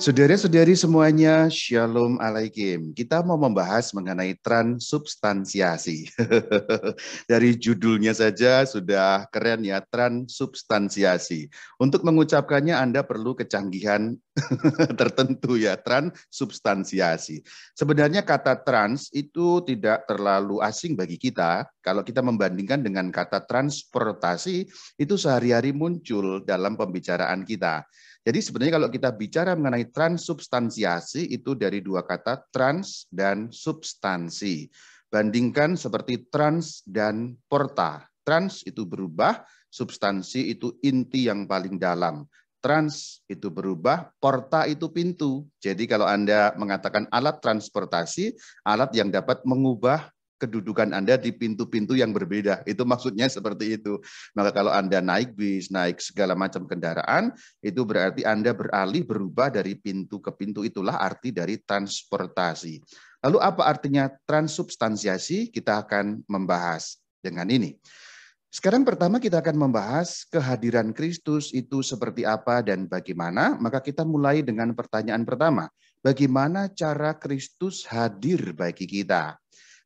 Saudara-saudari semuanya, Shalom Alaikum. Kita mau membahas mengenai transubstansiasi. Dari judulnya saja sudah keren ya, transubstansiasi. Untuk mengucapkannya Anda perlu kecanggihan tertentu ya, transubstansiasi. Sebenarnya kata trans itu tidak terlalu asing bagi kita. Kalau kita membandingkan dengan kata transportasi, itu sehari-hari muncul dalam pembicaraan kita. Jadi sebenarnya kalau kita bicara mengenai transubstansiasi itu dari dua kata trans dan substansi. Bandingkan seperti trans dan porta. Trans itu berubah, substansi itu inti yang paling dalam. Trans itu berubah, porta itu pintu. Jadi kalau Anda mengatakan alat transportasi, alat yang dapat mengubah kedudukan Anda di pintu-pintu yang berbeda. Itu maksudnya seperti itu. Maka kalau Anda naik bis, naik segala macam kendaraan, itu berarti Anda beralih berubah dari pintu ke pintu. Itulah arti dari transportasi. Lalu apa artinya transubstansiasi? Kita akan membahas dengan ini. Sekarang pertama kita akan membahas kehadiran Kristus itu seperti apa dan bagaimana. Maka kita mulai dengan pertanyaan pertama. Bagaimana cara Kristus hadir bagi kita?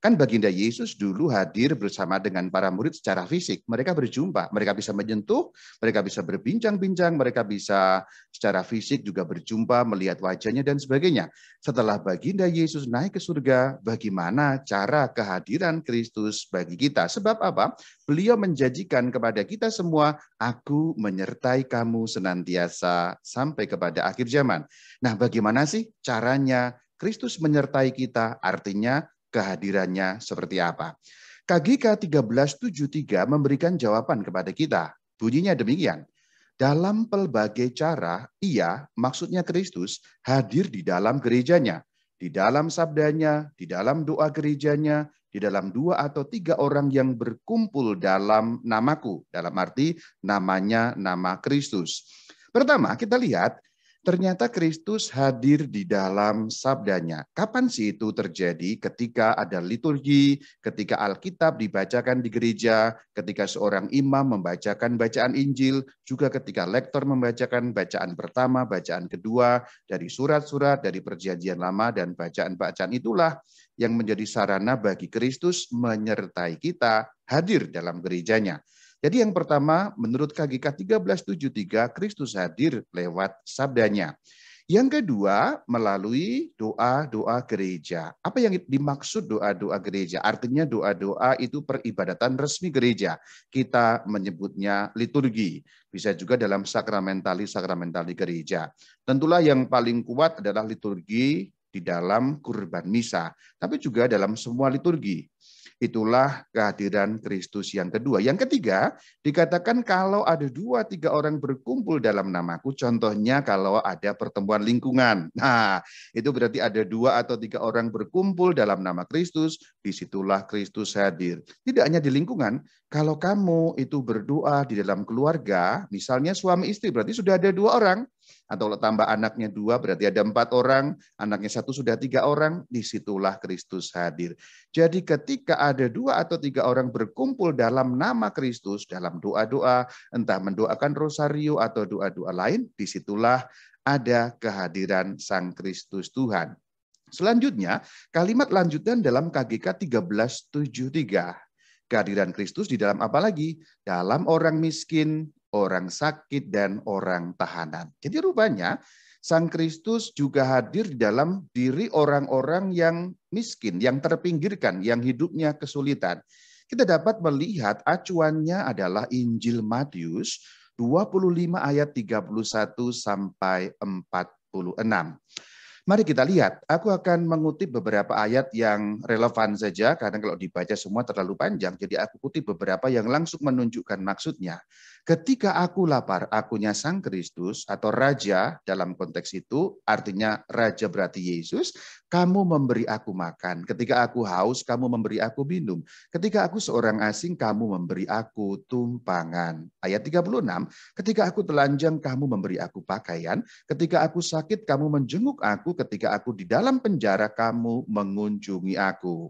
Kan baginda Yesus dulu hadir bersama dengan para murid secara fisik. Mereka berjumpa, mereka bisa menyentuh, mereka bisa berbincang-bincang, mereka bisa secara fisik juga berjumpa, melihat wajahnya dan sebagainya. Setelah baginda Yesus naik ke surga, bagaimana cara kehadiran Kristus bagi kita? Sebab apa? Beliau menjanjikan kepada kita semua, aku menyertai kamu senantiasa sampai kepada akhir zaman. Nah, bagaimana sih caranya Kristus menyertai kita? Artinya kehadirannya seperti apa. KGK 1373 memberikan jawaban kepada kita. Bunyinya demikian. Dalam pelbagai cara, ia, maksudnya Kristus, hadir di dalam gerejanya, di dalam sabdanya, di dalam doa gerejanya, di dalam 2 atau 3 orang yang berkumpul dalam namaku. Dalam arti namanya nama Kristus. Pertama, kita lihat ternyata Kristus hadir di dalam sabdanya. Kapan sih itu terjadi? Ketika ada liturgi, ketika Alkitab dibacakan di gereja, ketika seorang imam membacakan bacaan Injil, juga ketika lektor membacakan bacaan pertama, bacaan kedua, dari surat-surat, dari perjanjian lama, dan bacaan-bacaan itulah yang menjadi sarana bagi Kristus menyertai kita hadir dalam gerejanya. Jadi yang pertama, menurut KGK 1373, Kristus hadir lewat sabdanya. Yang kedua, melalui doa-doa gereja. Apa yang dimaksud doa-doa gereja? Artinya doa-doa itu peribadatan resmi gereja. Kita menyebutnya liturgi. Bisa juga dalam sakramentali gereja. Tentulah yang paling kuat adalah liturgi di dalam kurban misa. Tapi juga dalam semua liturgi. Itulah kehadiran Kristus yang kedua. Yang ketiga, dikatakan kalau ada 2-3 orang berkumpul dalam namaku, contohnya kalau ada pertemuan lingkungan. Nah, itu berarti ada 2 atau 3 orang berkumpul dalam nama Kristus, disitulah Kristus hadir. Tidak hanya di lingkungan, kalau kamu itu berdoa di dalam keluarga, misalnya suami istri, berarti sudah ada 2 orang. Atau kalau tambah anaknya 2, berarti ada 4 orang, anaknya 1 sudah 3 orang, disitulah Kristus hadir. Jadi ketika ada 2 atau 3 orang berkumpul dalam nama Kristus, dalam doa-doa, entah mendoakan rosario atau doa-doa lain, disitulah ada kehadiran Sang Kristus Tuhan. Selanjutnya, kalimat lanjutan dalam KGK 1373. Kehadiran Kristus di dalam apa lagi? Dalam orang miskin, orang sakit, dan orang tahanan. Jadi rupanya Sang Kristus juga hadir di dalam diri orang-orang yang miskin, yang terpinggirkan, yang hidupnya kesulitan. Kita dapat melihat acuannya adalah Injil Matius 25 ayat 31 sampai 46. Mari kita lihat, aku akan mengutip beberapa ayat yang relevan saja, karena kalau dibaca semua terlalu panjang, jadi aku kutip beberapa yang langsung menunjukkan maksudnya. Ketika aku lapar, akunya Sang Kristus atau Raja dalam konteks itu, artinya Raja berarti Yesus, kamu memberi aku makan. Ketika aku haus, kamu memberi aku minum. Ketika aku seorang asing, kamu memberi aku tumpangan. Ayat 36, ketika aku telanjang, kamu memberi aku pakaian. Ketika aku sakit, kamu menjenguk aku. Ketika aku di dalam penjara, kamu mengunjungi aku.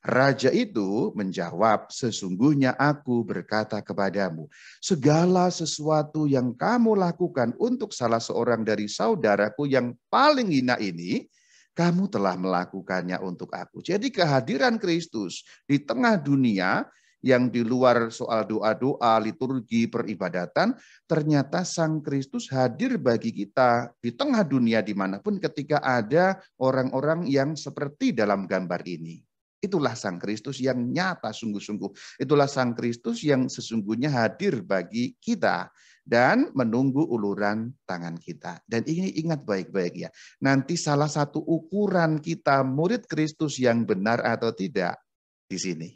Raja itu menjawab, sesungguhnya aku berkata kepadamu, segala sesuatu yang kamu lakukan untuk salah seorang dari saudaraku yang paling hina ini, kamu telah melakukannya untuk aku. Jadi kehadiran Kristus di tengah dunia yang di luar soal doa-doa, liturgi, peribadatan, ternyata Sang Kristus hadir bagi kita di tengah dunia dimanapun ketika ada orang-orang yang seperti dalam gambar ini. Itulah Sang Kristus yang nyata sungguh-sungguh. Itulah Sang Kristus yang sesungguhnya hadir bagi kita dan menunggu uluran tangan kita. Dan ini ingat baik-baik ya. Nanti salah satu ukuran kita murid Kristus yang benar atau tidak di sini.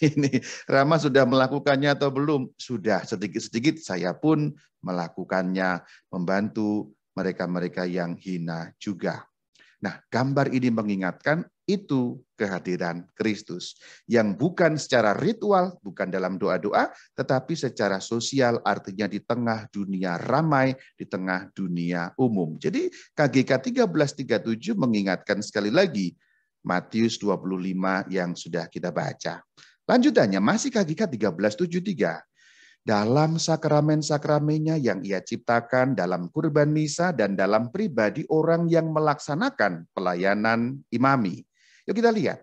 Ini Rama sudah melakukannya atau belum? Sudah, sedikit-sedikit saya pun melakukannya, membantu mereka-mereka yang hina juga. Nah, gambar ini mengingatkan itu kehadiran Kristus yang bukan secara ritual, bukan dalam doa-doa, tetapi secara sosial, artinya di tengah dunia ramai, di tengah dunia umum. Jadi KGK 1337 mengingatkan sekali lagi Matius 25 yang sudah kita baca. Lanjutannya masih KGK 1373. Dalam sakramen-sakramennya yang ia ciptakan, dalam kurban misa, dan dalam pribadi orang yang melaksanakan pelayanan imami. Yuk kita lihat.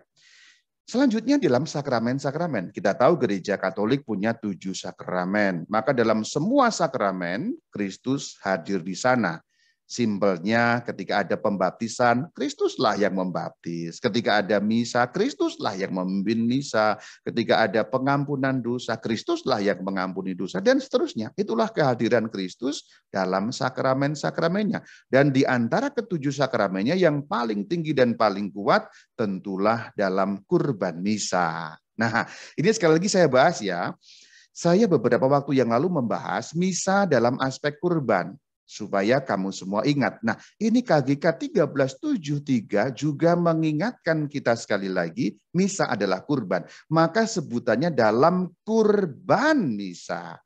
Selanjutnya dalam sakramen-sakramen. Kita tahu gereja Katolik punya 7 sakramen. Maka dalam semua sakramen, Kristus hadir di sana. Simpelnya ketika ada pembaptisan, Kristuslah yang membaptis. Ketika ada misa, Kristuslah yang memimpin misa. Ketika ada pengampunan dosa, Kristuslah yang mengampuni dosa. Dan seterusnya. Itulah kehadiran Kristus dalam sakramen-sakramennya. Dan di antara ke-7 sakramennya yang paling tinggi dan paling kuat, tentulah dalam kurban misa. Nah, ini sekali lagi saya bahas ya. Saya beberapa waktu yang lalu membahas misa dalam aspek kurban. Supaya kamu semua ingat. Nah, ini KGK 1373 juga mengingatkan kita sekali lagi, misa adalah kurban. Maka sebutannya dalam kurban misa.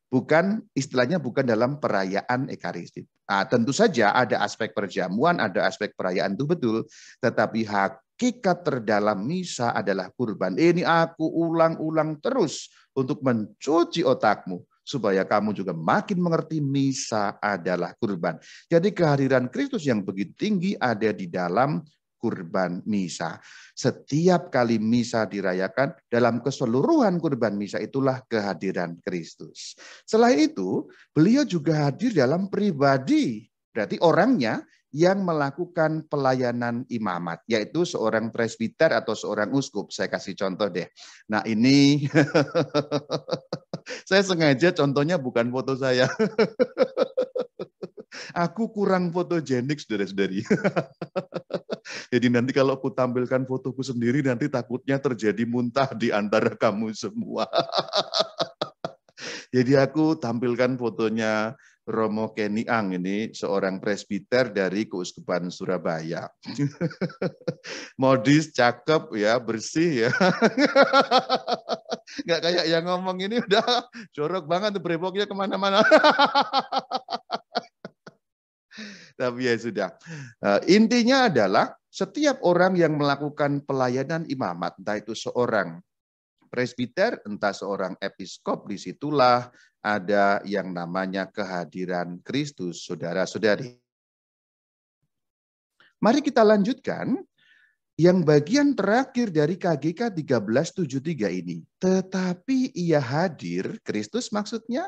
Bukan, istilahnya bukan dalam perayaan Ekaristi. Nah, tentu saja ada aspek perjamuan, ada aspek perayaan itu betul. Tetapi hakikat terdalam misa adalah kurban. Ini aku ulang-ulang terus untuk mencuci otakmu. Supaya kamu juga makin mengerti misa adalah kurban. Jadi kehadiran Kristus yang begitu tinggi ada di dalam kurban misa. Setiap kali misa dirayakan, dalam keseluruhan kurban misa itulah kehadiran Kristus. Selain itu, beliau juga hadir dalam pribadi. Berarti orangnya yang melakukan pelayanan imamat, yaitu seorang presbiter atau seorang uskup. Saya kasih contoh deh. Nah ini, saya sengaja contohnya bukan foto saya. Aku kurang fotogenik, saudara-saudari. Jadi nanti kalau aku tampilkan fotoku sendiri, nanti takutnya terjadi muntah di antara kamu semua. Jadi aku tampilkan fotonya Romo Keniang, ini seorang presbiter dari Keuskupan Surabaya. Modis, cakep ya, bersih ya. Nggak kayak yang ngomong ini udah jorok banget, brewoknya kemana-mana. Tapi ya sudah. Intinya adalah setiap orang yang melakukan pelayanan imamat, entah itu seorang presbiter, entah seorang episkop, disitulah ada yang namanya kehadiran Kristus, saudara-saudari. Mari kita lanjutkan yang bagian terakhir dari KGK 1373 ini. Tetapi ia hadir, Kristus maksudnya,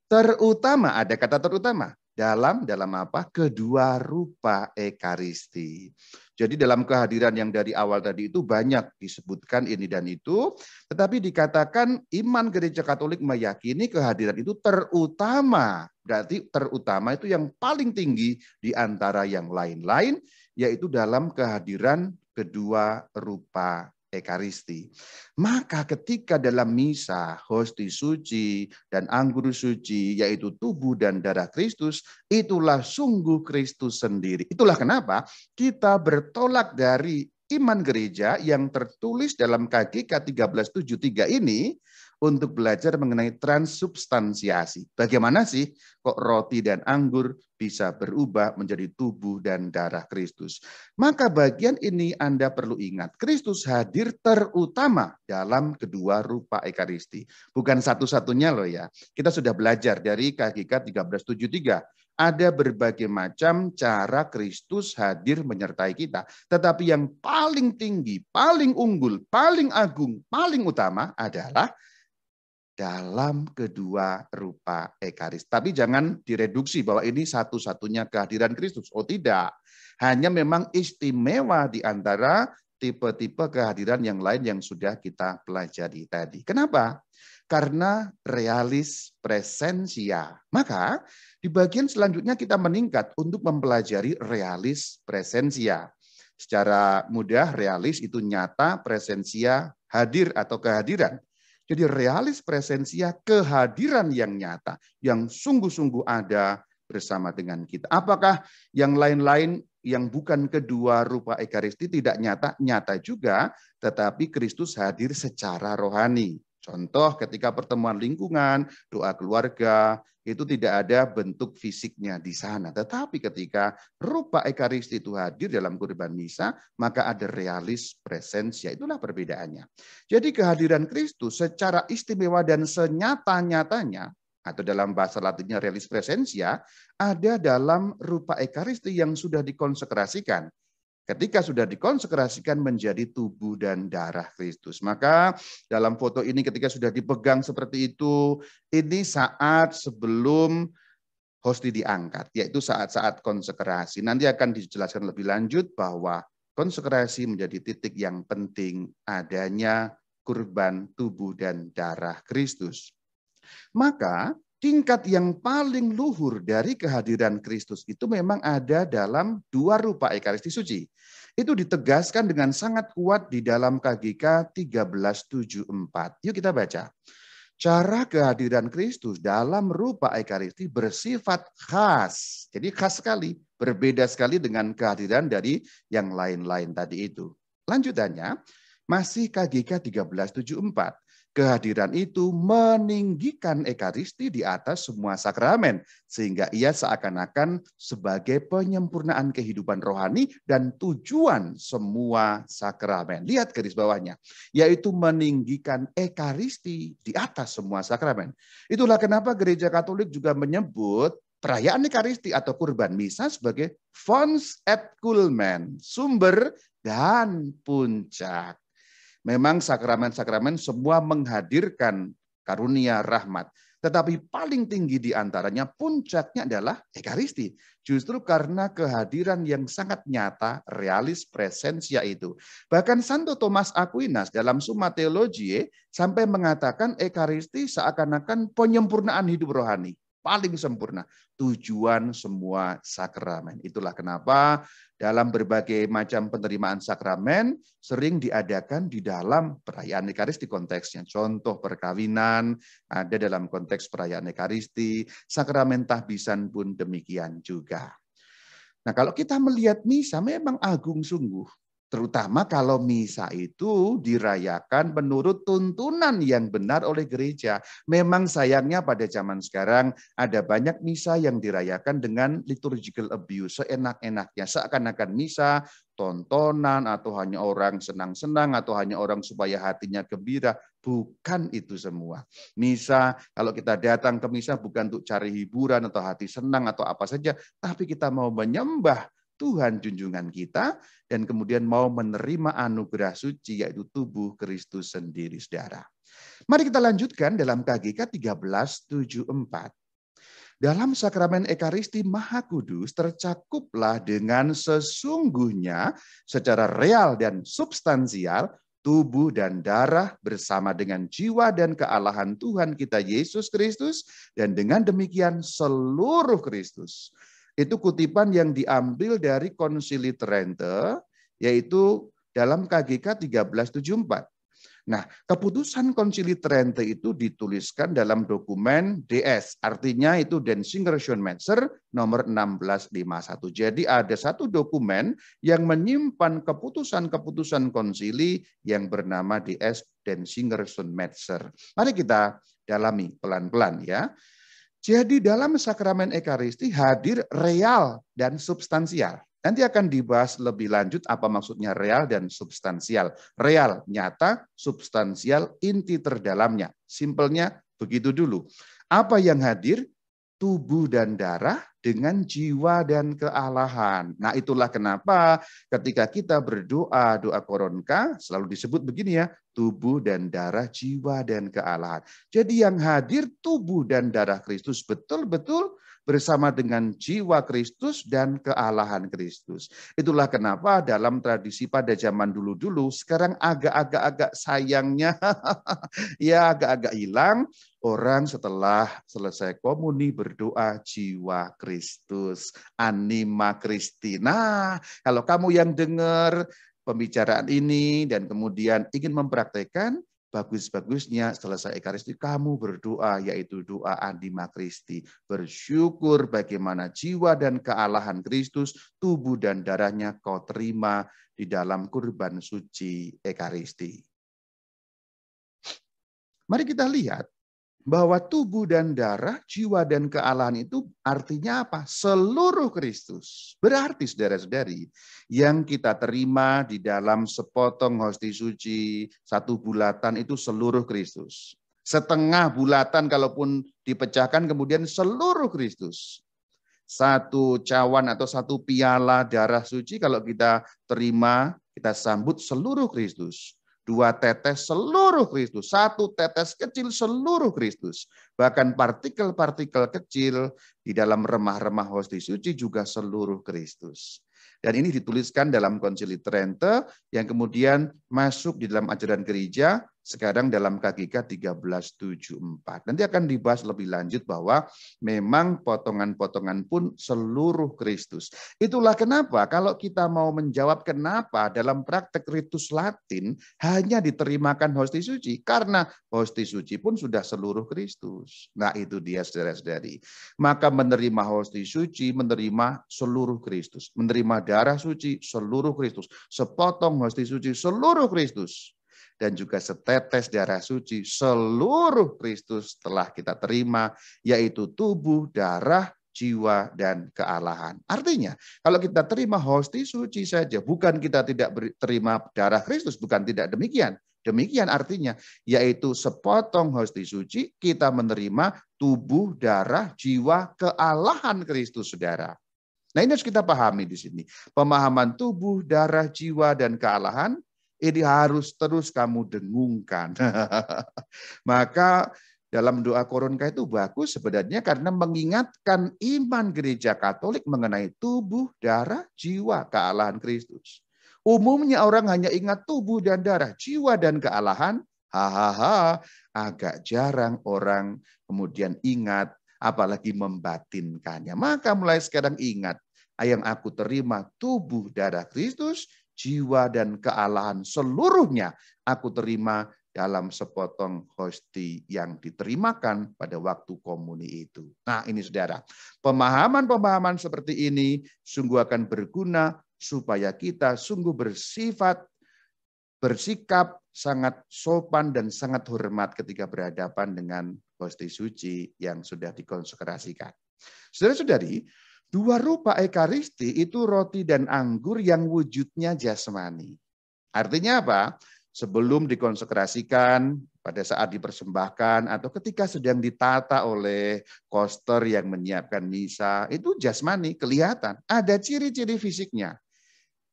terutama, ada kata terutama, dalam apa? Kedua rupa Ekaristi. Jadi dalam kehadiran yang dari awal tadi itu banyak disebutkan ini dan itu, tetapi dikatakan iman Gereja Katolik meyakini kehadiran itu terutama. Berarti terutama itu yang paling tinggi di antara yang lain-lain, yaitu dalam kehadiran kedua rupa Ekaristi. Maka ketika dalam misa, hosti suci dan anggur suci, yaitu tubuh dan darah Kristus, itulah sungguh Kristus sendiri. Itulah kenapa kita bertolak dari iman gereja yang tertulis dalam KGK 1373 ini untuk belajar mengenai transubstansiasi. Bagaimana sih kok roti dan anggur bisa berubah menjadi tubuh dan darah Kristus? Maka bagian ini Anda perlu ingat, Kristus hadir terutama dalam kedua rupa Ekaristi. Bukan satu-satunya loh ya. Kita sudah belajar dari KGK 1373. Ada berbagai macam cara Kristus hadir menyertai kita. Tetapi yang paling tinggi, paling unggul, paling agung, paling utama adalah dalam kedua rupa Ekaris. Tapi jangan direduksi bahwa ini satu-satunya kehadiran Kristus. Oh tidak, hanya memang istimewa di antara tipe-tipe kehadiran yang lain yang sudah kita pelajari tadi. Kenapa? Karena realis presensia. Maka di bagian selanjutnya kita meningkat untuk mempelajari realis presensia. Secara mudah, realis itu nyata, presensia hadir atau kehadiran. Jadi realis presensia, kehadiran yang nyata, yang sungguh-sungguh ada bersama dengan kita. Apakah yang lain-lain yang bukan kedua rupa Ekaristi tidak nyata? Nyata juga, tetapi Kristus hadir secara rohani. Contoh ketika pertemuan lingkungan, doa keluarga, itu tidak ada bentuk fisiknya di sana. Tetapi ketika rupa Ekaristi itu hadir dalam kurban misa, maka ada realis presensia. Itulah perbedaannya. Jadi kehadiran Kristus secara istimewa dan senyata-nyatanya, atau dalam bahasa Latinnya realis presensia, ada dalam rupa Ekaristi yang sudah dikonsekrasikan. Ketika sudah dikonsekrasikan menjadi tubuh dan darah Kristus. Maka dalam foto ini ketika sudah dipegang seperti itu, ini saat sebelum hosti diangkat, yaitu saat-saat konsekrasi. Nanti akan dijelaskan lebih lanjut bahwa konsekrasi menjadi titik yang penting adanya kurban tubuh dan darah Kristus. Maka tingkat yang paling luhur dari kehadiran Kristus itu memang ada dalam dua rupa Ekaristi Suci. Itu ditegaskan dengan sangat kuat di dalam KGK 1374. Yuk kita baca. Cara kehadiran Kristus dalam rupa Ekaristi bersifat khas. Jadi khas sekali, berbeda sekali dengan kehadiran dari yang lain-lain tadi itu. Lanjutannya, masih KGK 1374. Kehadiran itu meninggikan Ekaristi di atas semua sakramen, sehingga ia seakan-akan sebagai penyempurnaan kehidupan rohani dan tujuan semua sakramen. Lihat garis bawahnya, yaitu meninggikan Ekaristi di atas semua sakramen. Itulah kenapa Gereja Katolik juga menyebut perayaan Ekaristi atau kurban misa sebagai fons et culmen, sumber dan puncak. Memang sakramen-sakramen semua menghadirkan karunia rahmat. Tetapi paling tinggi di antaranya puncaknya adalah Ekaristi. Justru karena kehadiran yang sangat nyata, realis presensia itu. Bahkan Santo Thomas Aquinas dalam Summa Theologiae sampai mengatakan Ekaristi seakan-akan penyempurnaan hidup rohani. Paling sempurna. Tujuan semua sakramen. Itulah kenapa dalam berbagai macam penerimaan sakramen sering diadakan di dalam perayaan Ekaristi konteksnya. Contoh perkawinan ada dalam konteks perayaan Ekaristi, sakramen tahbisan pun demikian juga. Nah, kalau kita melihat misa memang agung sungguh. Terutama kalau misa itu dirayakan menurut tuntunan yang benar oleh gereja. Memang sayangnya pada zaman sekarang ada banyak misa yang dirayakan dengan liturgical abuse, seenak-enaknya. Seakan-akan misa tontonan atau hanya orang senang-senang atau hanya orang supaya hatinya gembira. Bukan itu semua. Misa, kalau kita datang ke misa bukan untuk cari hiburan atau hati senang atau apa saja, tapi kita mau menyembah Tuhan junjungan kita, dan kemudian mau menerima anugerah suci, yaitu tubuh Kristus sendiri, saudara. Mari kita lanjutkan dalam KGK 1374. Dalam sakramen Ekaristi Maha Kudus tercakuplah dengan sesungguhnya secara real dan substansial tubuh dan darah bersama dengan jiwa dan kealahan Tuhan kita Yesus Kristus, dan dengan demikian seluruh Kristus. Itu kutipan yang diambil dari Konsili Trente, yaitu dalam KGK 1374. Nah, keputusan Konsili Trente itu dituliskan dalam dokumen DS, artinya itu Denzinger Schönmetzer nomor 1651. Jadi ada satu dokumen yang menyimpan keputusan-keputusan konsili yang bernama DS Denzinger Schönmetzer. Mari kita dalami pelan-pelan ya. Jadi dalam sakramen Ekaristi hadir real dan substansial. Nanti akan dibahas lebih lanjut apa maksudnya real dan substansial. Real, nyata, substansial, inti terdalamnya. Simpelnya begitu dulu. Apa yang hadir? Tubuh dan darah dengan jiwa dan kealahan. Nah, itulah kenapa ketika kita berdoa, doa koronka, selalu disebut begini ya, tubuh dan darah, jiwa dan kealahan. Jadi yang hadir tubuh dan darah Kristus betul-betul bersama dengan jiwa Kristus dan kealahan Kristus. Itulah kenapa dalam tradisi pada zaman dulu-dulu, sekarang agak-agak sayangnya, ya agak-agak hilang, orang setelah selesai komuni berdoa jiwa Kristus, anima Christi. Nah, kalau kamu yang dengar pembicaraan ini dan kemudian ingin mempraktekkan, bagus-bagusnya selesai Ekaristi kamu berdoa, yaitu doa anima Christi. Bersyukur bagaimana jiwa dan kealahan Kristus, tubuh dan darahnya kau terima di dalam kurban suci Ekaristi. Mari kita lihat bahwa tubuh dan darah, jiwa dan kealahan itu artinya apa? Seluruh Kristus. Berarti saudara-saudari, yang kita terima di dalam sepotong hosti suci, satu bulatan itu seluruh Kristus. Setengah bulatan kalaupun dipecahkan kemudian seluruh Kristus. Satu cawan atau satu piala darah suci kalau kita terima, kita sambut seluruh Kristus. 2 tetes seluruh Kristus, 1 tetes kecil seluruh Kristus. Bahkan partikel-partikel kecil di dalam remah-remah hosti suci juga seluruh Kristus. Dan ini dituliskan dalam Konsili Trente yang kemudian masuk di dalam ajaran gereja sekarang dalam KGK 1374. Nanti akan dibahas lebih lanjut bahwa memang potongan-potongan pun seluruh Kristus. Itulah kenapa kalau kita mau menjawab kenapa dalam praktek ritus Latin hanya diterimakan hosti suci. Karena hosti suci pun sudah seluruh Kristus. Nah itu dia saudara-saudari. Maka menerima hosti suci, menerima seluruh Kristus. Menerima darah suci, seluruh Kristus. Sepotong hosti suci, seluruh Kristus. Dan juga setetes darah suci, seluruh Kristus telah kita terima, yaitu tubuh, darah, jiwa, dan kealahan. Artinya, kalau kita terima hosti suci saja, bukan kita tidak terima darah Kristus, bukan tidak demikian. Demikian artinya, yaitu sepotong hosti suci, kita menerima tubuh, darah, jiwa, kealahan Kristus, saudara. Nah ini harus kita pahami di sini. Pemahaman tubuh, darah, jiwa, dan kealahan, ini harus terus kamu dengungkan. Maka dalam doa koronka itu bagus sebenarnya karena mengingatkan iman gereja Katolik mengenai tubuh, darah, jiwa, kealahan Kristus. Umumnya orang hanya ingat tubuh dan darah, jiwa dan kealahan. Hahaha, agak jarang orang kemudian ingat, apalagi membatinkannya. Maka mulai sekarang ingat, yang aku terima tubuh darah Kristus, jiwa dan kealahan seluruhnya aku terima dalam sepotong hosti yang diterimakan pada waktu komuni itu. Nah ini saudara, pemahaman-pemahaman seperti ini sungguh akan berguna supaya kita sungguh bersikap sangat sopan dan sangat hormat ketika berhadapan dengan hosti suci yang sudah dikonsekrasikan. Saudara-saudari, 2 rupa Ekaristi itu roti dan anggur yang wujudnya jasmani. Artinya apa? Sebelum dikonsekrasikan, pada saat dipersembahkan, atau ketika sedang ditata oleh koster yang menyiapkan misa, itu jasmani, kelihatan. Ada ciri-ciri fisiknya.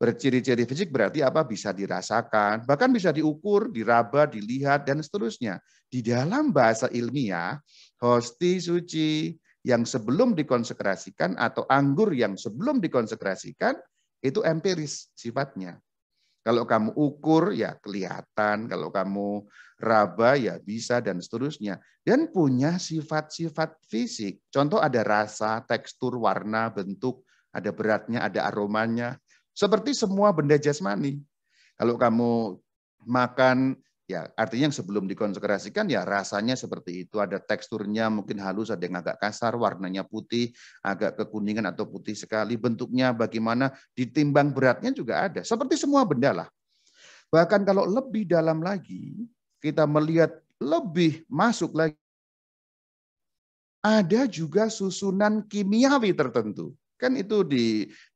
Berciri-ciri fisik berarti apa? Bisa dirasakan, bahkan bisa diukur, diraba, dilihat, dan seterusnya. Di dalam bahasa ilmiah, hosti suci yang sebelum dikonsekrasikan atau anggur yang sebelum dikonsekrasikan itu empiris sifatnya. Kalau kamu ukur ya kelihatan, kalau kamu raba ya bisa dan seterusnya. Dan punya sifat-sifat fisik. Contoh ada rasa, tekstur, warna, bentuk, ada beratnya, ada aromanya. Seperti semua benda jasmani. Kalau kamu makan Ya, artinya yang sebelum dikonsekrasikan ya rasanya seperti itu, ada teksturnya mungkin halus, ada yang agak kasar, warnanya putih, agak kekuningan atau putih sekali, bentuknya bagaimana, ditimbang beratnya juga ada. Seperti semua benda lah. Bahkan kalau lebih dalam lagi, kita melihat lebih masuk lagi, ada juga susunan kimiawi tertentu. Kan itu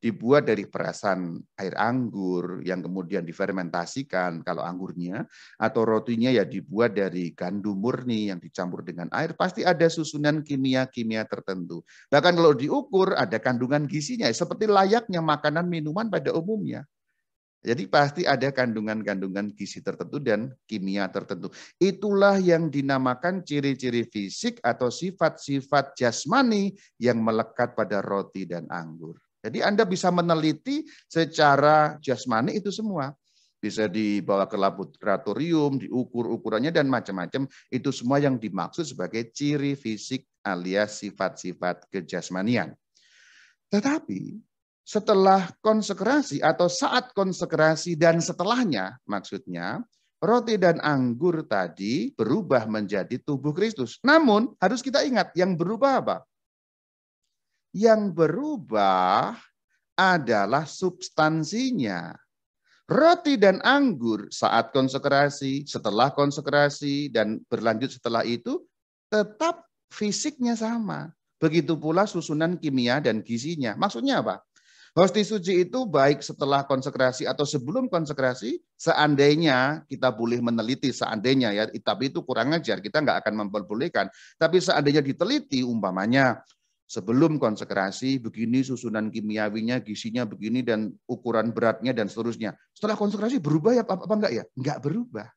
dibuat dari perasan air anggur yang kemudian difermentasikan kalau anggurnya, atau rotinya ya dibuat dari gandum murni yang dicampur dengan air, pasti ada susunan kimia-kimia tertentu. Bahkan kalau diukur ada kandungan gizinya, seperti layaknya makanan minuman pada umumnya. Jadi pasti ada kandungan-kandungan gizi tertentu dan kimia tertentu. Itulah yang dinamakan ciri-ciri fisik atau sifat-sifat jasmani yang melekat pada roti dan anggur. Jadi Anda bisa meneliti secara jasmani itu semua. Bisa dibawa ke laboratorium, diukur ukurannya dan macam-macam. Itu semua yang dimaksud sebagai ciri fisik alias sifat-sifat kejasmanian. Tetapi setelah konsekrasi atau saat konsekrasi dan setelahnya, maksudnya roti dan anggur tadi berubah menjadi tubuh Kristus. Namun harus kita ingat yang berubah apa? Yang berubah adalah substansinya. Roti dan anggur saat konsekrasi, setelah konsekrasi, dan berlanjut setelah itu tetap fisiknya sama. Begitu pula susunan kimia dan gizinya. Maksudnya apa? Hosti suci itu baik setelah konsekrasi atau sebelum konsekrasi, seandainya kita boleh meneliti, seandainya ya, tapi itu kurang ajar, kita nggak akan memperbolehkan. Tapi seandainya diteliti, umpamanya sebelum konsekrasi, begini susunan kimiawinya, gizinya begini, dan ukuran beratnya, dan seterusnya. Setelah konsekrasi berubah ya apa enggak ya? Enggak berubah.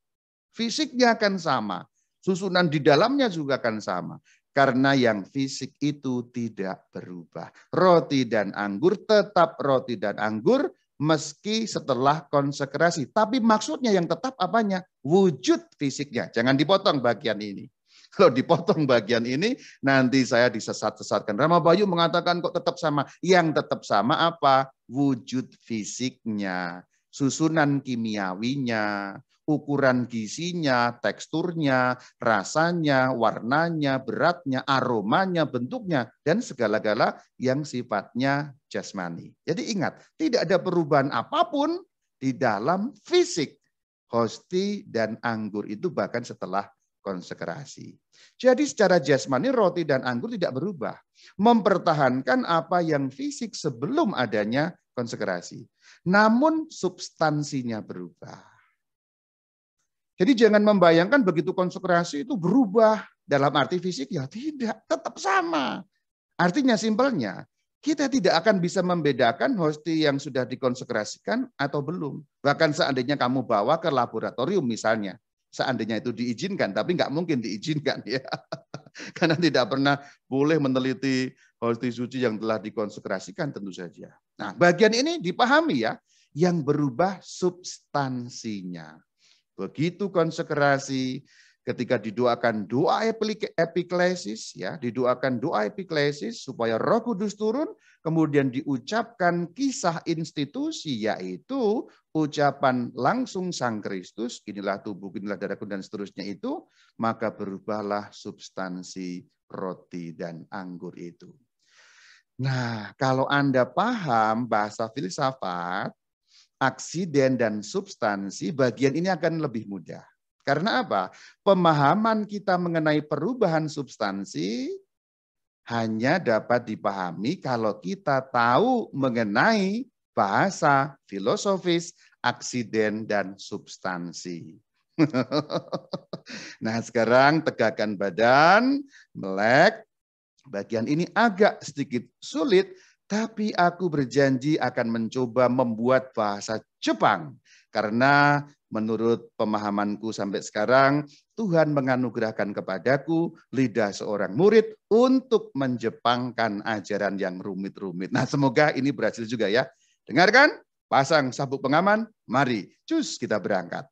Fisiknya akan sama. Susunan di dalamnya juga akan sama. Karena yang fisik itu tidak berubah. Roti dan anggur tetap roti dan anggur meski setelah konsekrasi. Tapi maksudnya yang tetap apanya? Wujud fisiknya. Jangan dipotong bagian ini. Kalau dipotong bagian ini, nanti saya disesat-sesatkan. Rama Bayu mengatakan kok tetap sama. Yang tetap sama apa? Wujud fisiknya, susunan kimiawinya, ukuran gizinya, teksturnya, rasanya, warnanya, beratnya, aromanya, bentuknya, dan segala-gala yang sifatnya jasmani. Jadi ingat, tidak ada perubahan apapun di dalam fisik hosti dan anggur itu bahkan setelah konsekrasi. Jadi secara jasmani roti dan anggur tidak berubah. Mempertahankan apa yang fisik sebelum adanya konsekrasi. Namun substansinya berubah. Jadi jangan membayangkan begitu konsekrasi itu berubah dalam arti fisik, ya tidak, tetap sama. Artinya simpelnya, kita tidak akan bisa membedakan hosti yang sudah dikonsekrasikan atau belum. Bahkan seandainya kamu bawa ke laboratorium misalnya, seandainya itu diizinkan, tapi nggak mungkin diizinkan ya, karena tidak pernah boleh meneliti hosti suci yang telah dikonsekrasikan tentu saja. Nah, bagian ini dipahami ya, yang berubah substansinya. Begitu konsekrasi, ketika didoakan doa epiklesis, ya, didoakan doa epiklesis supaya Roh Kudus turun, kemudian diucapkan kisah institusi, yaitu ucapan langsung Sang Kristus, inilah tubuh, inilah darahku, dan seterusnya itu, maka berubahlah substansi roti dan anggur itu. Nah, kalau Anda paham bahasa filsafat, aksiden dan substansi, bagian ini akan lebih mudah. Karena apa? Pemahaman kita mengenai perubahan substansi hanya dapat dipahami kalau kita tahu mengenai bahasa filosofis, aksiden, dan substansi. Nah, sekarang tegakkan badan, melek. Bagian ini agak sedikit sulit, tapi aku berjanji akan mencoba membuat bahasa Jepang. Karena menurut pemahamanku sampai sekarang, Tuhan menganugerahkan kepadaku lidah seorang murid untuk menjepangkan ajaran yang rumit-rumit. Nah, semoga ini berhasil juga ya. Dengarkan, pasang sabuk pengaman, mari, cus kita berangkat.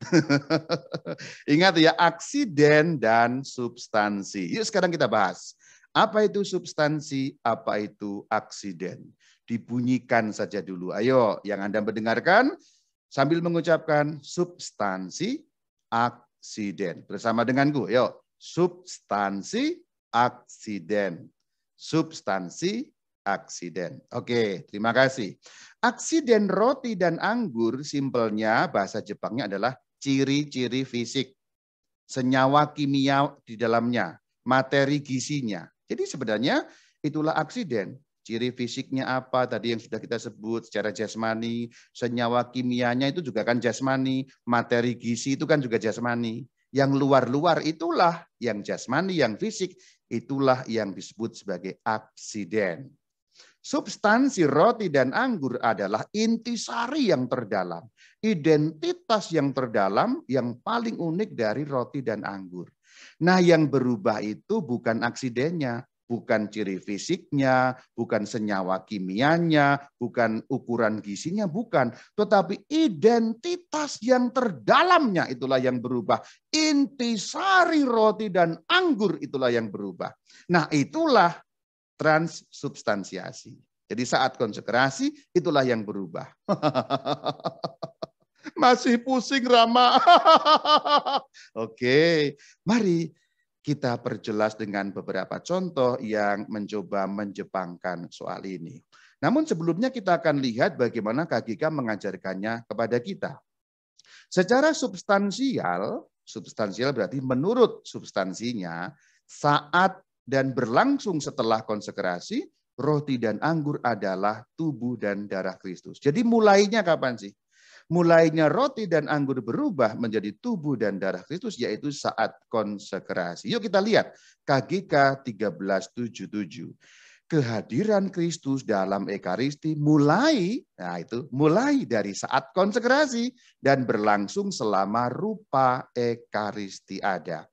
Ingat ya, aksiden dan substansi. Yuk sekarang kita bahas. Apa itu substansi, apa itu aksiden? Dibunyikan saja dulu. Ayo, yang Anda mendengarkan sambil mengucapkan substansi, aksiden. Bersama denganku, yuk. Substansi, aksiden. Substansi, aksiden. Oke, terima kasih. Aksiden roti dan anggur, simpelnya bahasa Jepangnya adalah ciri-ciri fisik. Senyawa kimia di dalamnya, materi gizinya. Jadi sebenarnya itulah aksiden. Ciri fisiknya apa tadi yang sudah kita sebut secara jasmani, senyawa kimianya itu juga kan jasmani, materi gizi itu kan juga jasmani. Yang luar-luar itulah yang jasmani, yang fisik, itulah yang disebut sebagai aksiden. Substansi roti dan anggur adalah intisari yang terdalam, identitas yang terdalam yang paling unik dari roti dan anggur. Nah, yang berubah itu bukan aksidennya, bukan ciri fisiknya, bukan senyawa kimianya, bukan ukuran gizinya, bukan. Tetapi identitas yang terdalamnya itulah yang berubah. Intisari roti dan anggur itulah yang berubah. Nah, itulah transubstansiasi. Jadi saat konsekrasi itulah yang berubah. Masih pusing Rama. Oke, mari kita perjelas dengan beberapa contoh yang mencoba menjepangkan soal ini. Namun sebelumnya kita akan lihat bagaimana KGK mengajarkannya kepada kita. Secara substansial berarti menurut substansinya, saat dan berlangsung setelah konsekrasi, roti dan anggur adalah tubuh dan darah Kristus. Jadi mulainya kapan sih? Mulainya roti dan anggur berubah menjadi tubuh dan darah Kristus, yaitu saat konsekrasi. Yuk kita lihat KGK 1377. Kehadiran Kristus dalam Ekaristi mulai dari saat konsekrasi dan berlangsung selama rupa Ekaristi ada.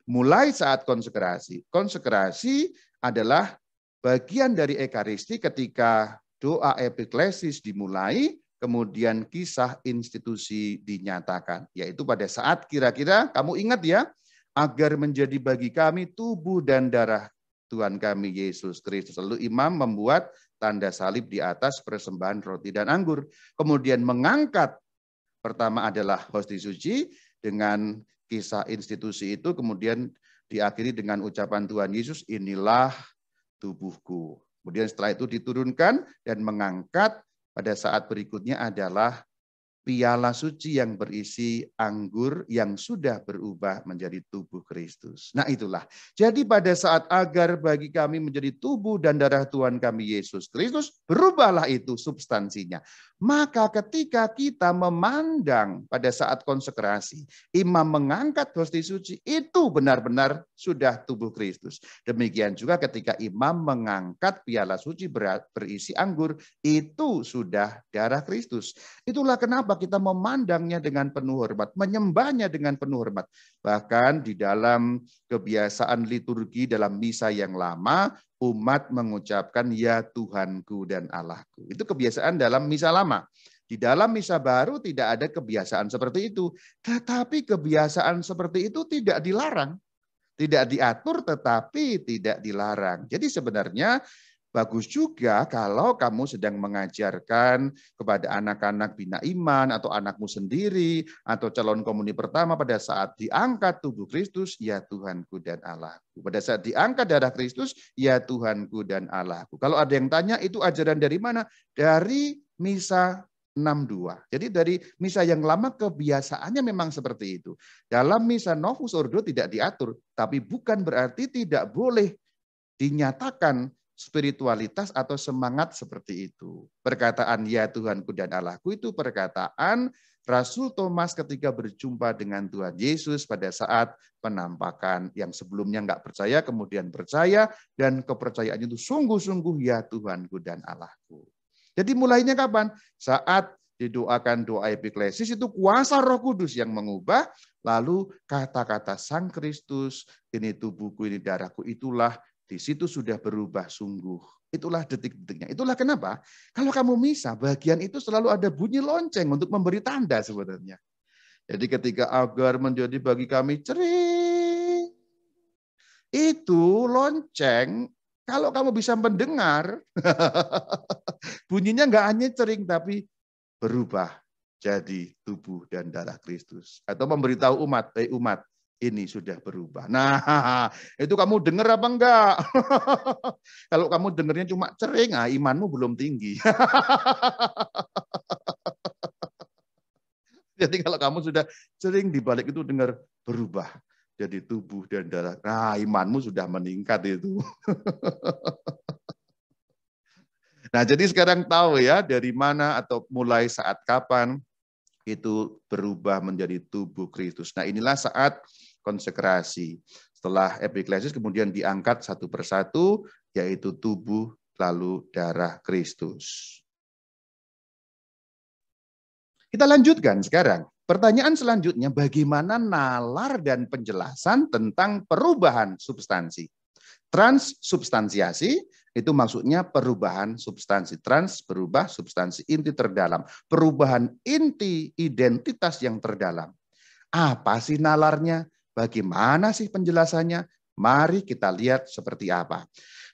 Mulai saat konsekrasi. Konsekrasi adalah bagian dari Ekaristi ketika doa epiklesis dimulai, kemudian kisah institusi dinyatakan. Yaitu pada saat kira-kira, kamu ingat ya, agar menjadi bagi kami tubuh dan darah Tuhan kami Yesus Kristus. Lalu imam membuat tanda salib di atas persembahan roti dan anggur. Kemudian mengangkat, pertama adalah hosti suci dengan kisah institusi itu, kemudian diakhiri dengan ucapan Tuhan Yesus, inilah tubuhku. Kemudian setelah itu diturunkan dan mengangkat pada saat berikutnya adalah piala suci yang berisi anggur yang sudah berubah menjadi tubuh Kristus. Nah itulah. Jadi pada saat agar bagi kami menjadi tubuh dan darah Tuhan kami Yesus Kristus, berubahlah itu substansinya. Maka ketika kita memandang pada saat konsekrasi, imam mengangkat hosti suci, itu benar-benar sudah tubuh Kristus. Demikian juga ketika imam mengangkat piala suci berisi anggur, itu sudah darah Kristus. Itulah kenapa kita memandangnya dengan penuh hormat, menyembahnya dengan penuh hormat. Bahkan di dalam kebiasaan liturgi dalam misa yang lama, umat mengucapkan ya Tuhanku dan Allahku. Itu kebiasaan dalam misa lama. Di dalam misa baru tidak ada kebiasaan seperti itu. Tetapi kebiasaan seperti itu tidak dilarang. Tidak diatur tetapi tidak dilarang. Jadi sebenarnya bagus juga kalau kamu sedang mengajarkan kepada anak-anak bina iman atau anakmu sendiri atau calon komuni pertama pada saat diangkat tubuh Kristus, ya Tuhanku dan Allahku. Pada saat diangkat darah Kristus, ya Tuhanku dan Allahku. Kalau ada yang tanya itu ajaran dari mana? Dari misa 62. Jadi dari misa yang lama kebiasaannya memang seperti itu. Dalam misa Novus Ordo tidak diatur, tapi bukan berarti tidak boleh dinyatakan spiritualitas atau semangat seperti itu. Perkataan ya Tuhanku dan Allahku itu perkataan Rasul Thomas ketika berjumpa dengan Tuhan Yesus pada saat penampakan, yang sebelumnya nggak percaya, kemudian percaya, dan kepercayaannya itu sungguh-sungguh ya Tuhanku dan Allahku. Jadi mulainya kapan? Saat didoakan doa epiklesis, itu kuasa Roh Kudus yang mengubah, lalu kata-kata Sang Kristus, ini tubuhku, ini darahku, itulah di situ sudah berubah sungguh. Itulah detik-detiknya. Itulah kenapa kalau kamu misa, bagian itu selalu ada bunyi lonceng untuk memberi tanda sebenarnya. Jadi ketika agar menjadi bagi kami cering, itu lonceng, kalau kamu bisa mendengar, bunyinya nggak hanya cering, tapi berubah. jadi tubuh dan darah Kristus. Atau memberitahu umat, umat, ini sudah berubah. Nah, itu kamu dengar apa enggak? Kalau kamu dengarnya cuma cering, imanmu belum tinggi. Jadi kalau kamu sudah sering dibalik itu dengar berubah jadi tubuh dan darah, nah imanmu sudah meningkat itu. Nah, jadi sekarang tahu ya dari mana atau mulai saat kapan itu berubah menjadi tubuh Kristus. Nah, inilah saat konsekrasi. Setelah epiklesis kemudian diangkat satu persatu, yaitu tubuh lalu darah Kristus. Kita lanjutkan sekarang. Pertanyaan selanjutnya, bagaimana nalar dan penjelasan tentang perubahan substansi? Transsubstansiasi itu maksudnya perubahan substansi. Trans berubah, substansi inti terdalam. Perubahan inti identitas yang terdalam. Apa sih nalarnya? Bagaimana sih penjelasannya? Mari kita lihat seperti apa.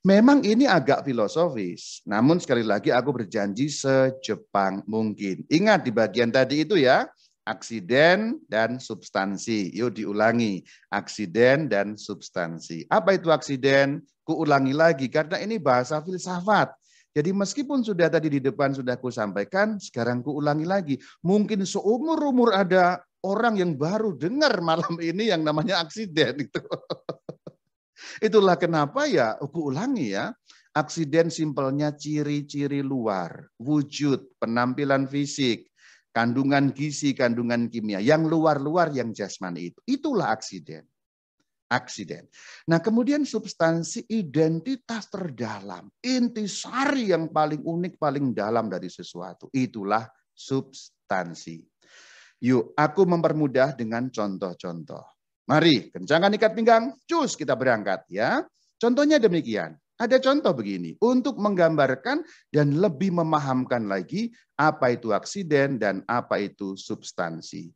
Memang ini agak filosofis, namun sekali lagi aku berjanji sejepang mungkin. Ingat di bagian tadi itu ya, aksiden dan substansi. Yuk diulangi, aksiden dan substansi. Apa itu aksiden? Kuulangi lagi karena ini bahasa filsafat. Jadi meskipun sudah tadi di depan sudah ku sampaikan, sekarang kuulangi lagi. Mungkin seumur-umur ada orang yang baru dengar malam ini yang namanya aksiden itu. Itulah kenapa ya, aku ulangi ya, aksiden simpelnya ciri-ciri luar, wujud, penampilan fisik, kandungan gizi, kandungan kimia, yang luar-luar yang jasmani itu. Itulah aksiden. Aksiden. Nah, kemudian substansi identitas terdalam, intisari yang paling unik, paling dalam dari sesuatu. Itulah substansi. Yuk, aku mempermudah dengan contoh-contoh. Mari, kencangkan ikat pinggang, cus kita berangkat ya. Contohnya demikian. Ada contoh begini, untuk menggambarkan dan lebih memahamkan lagi apa itu aksiden dan apa itu substansi.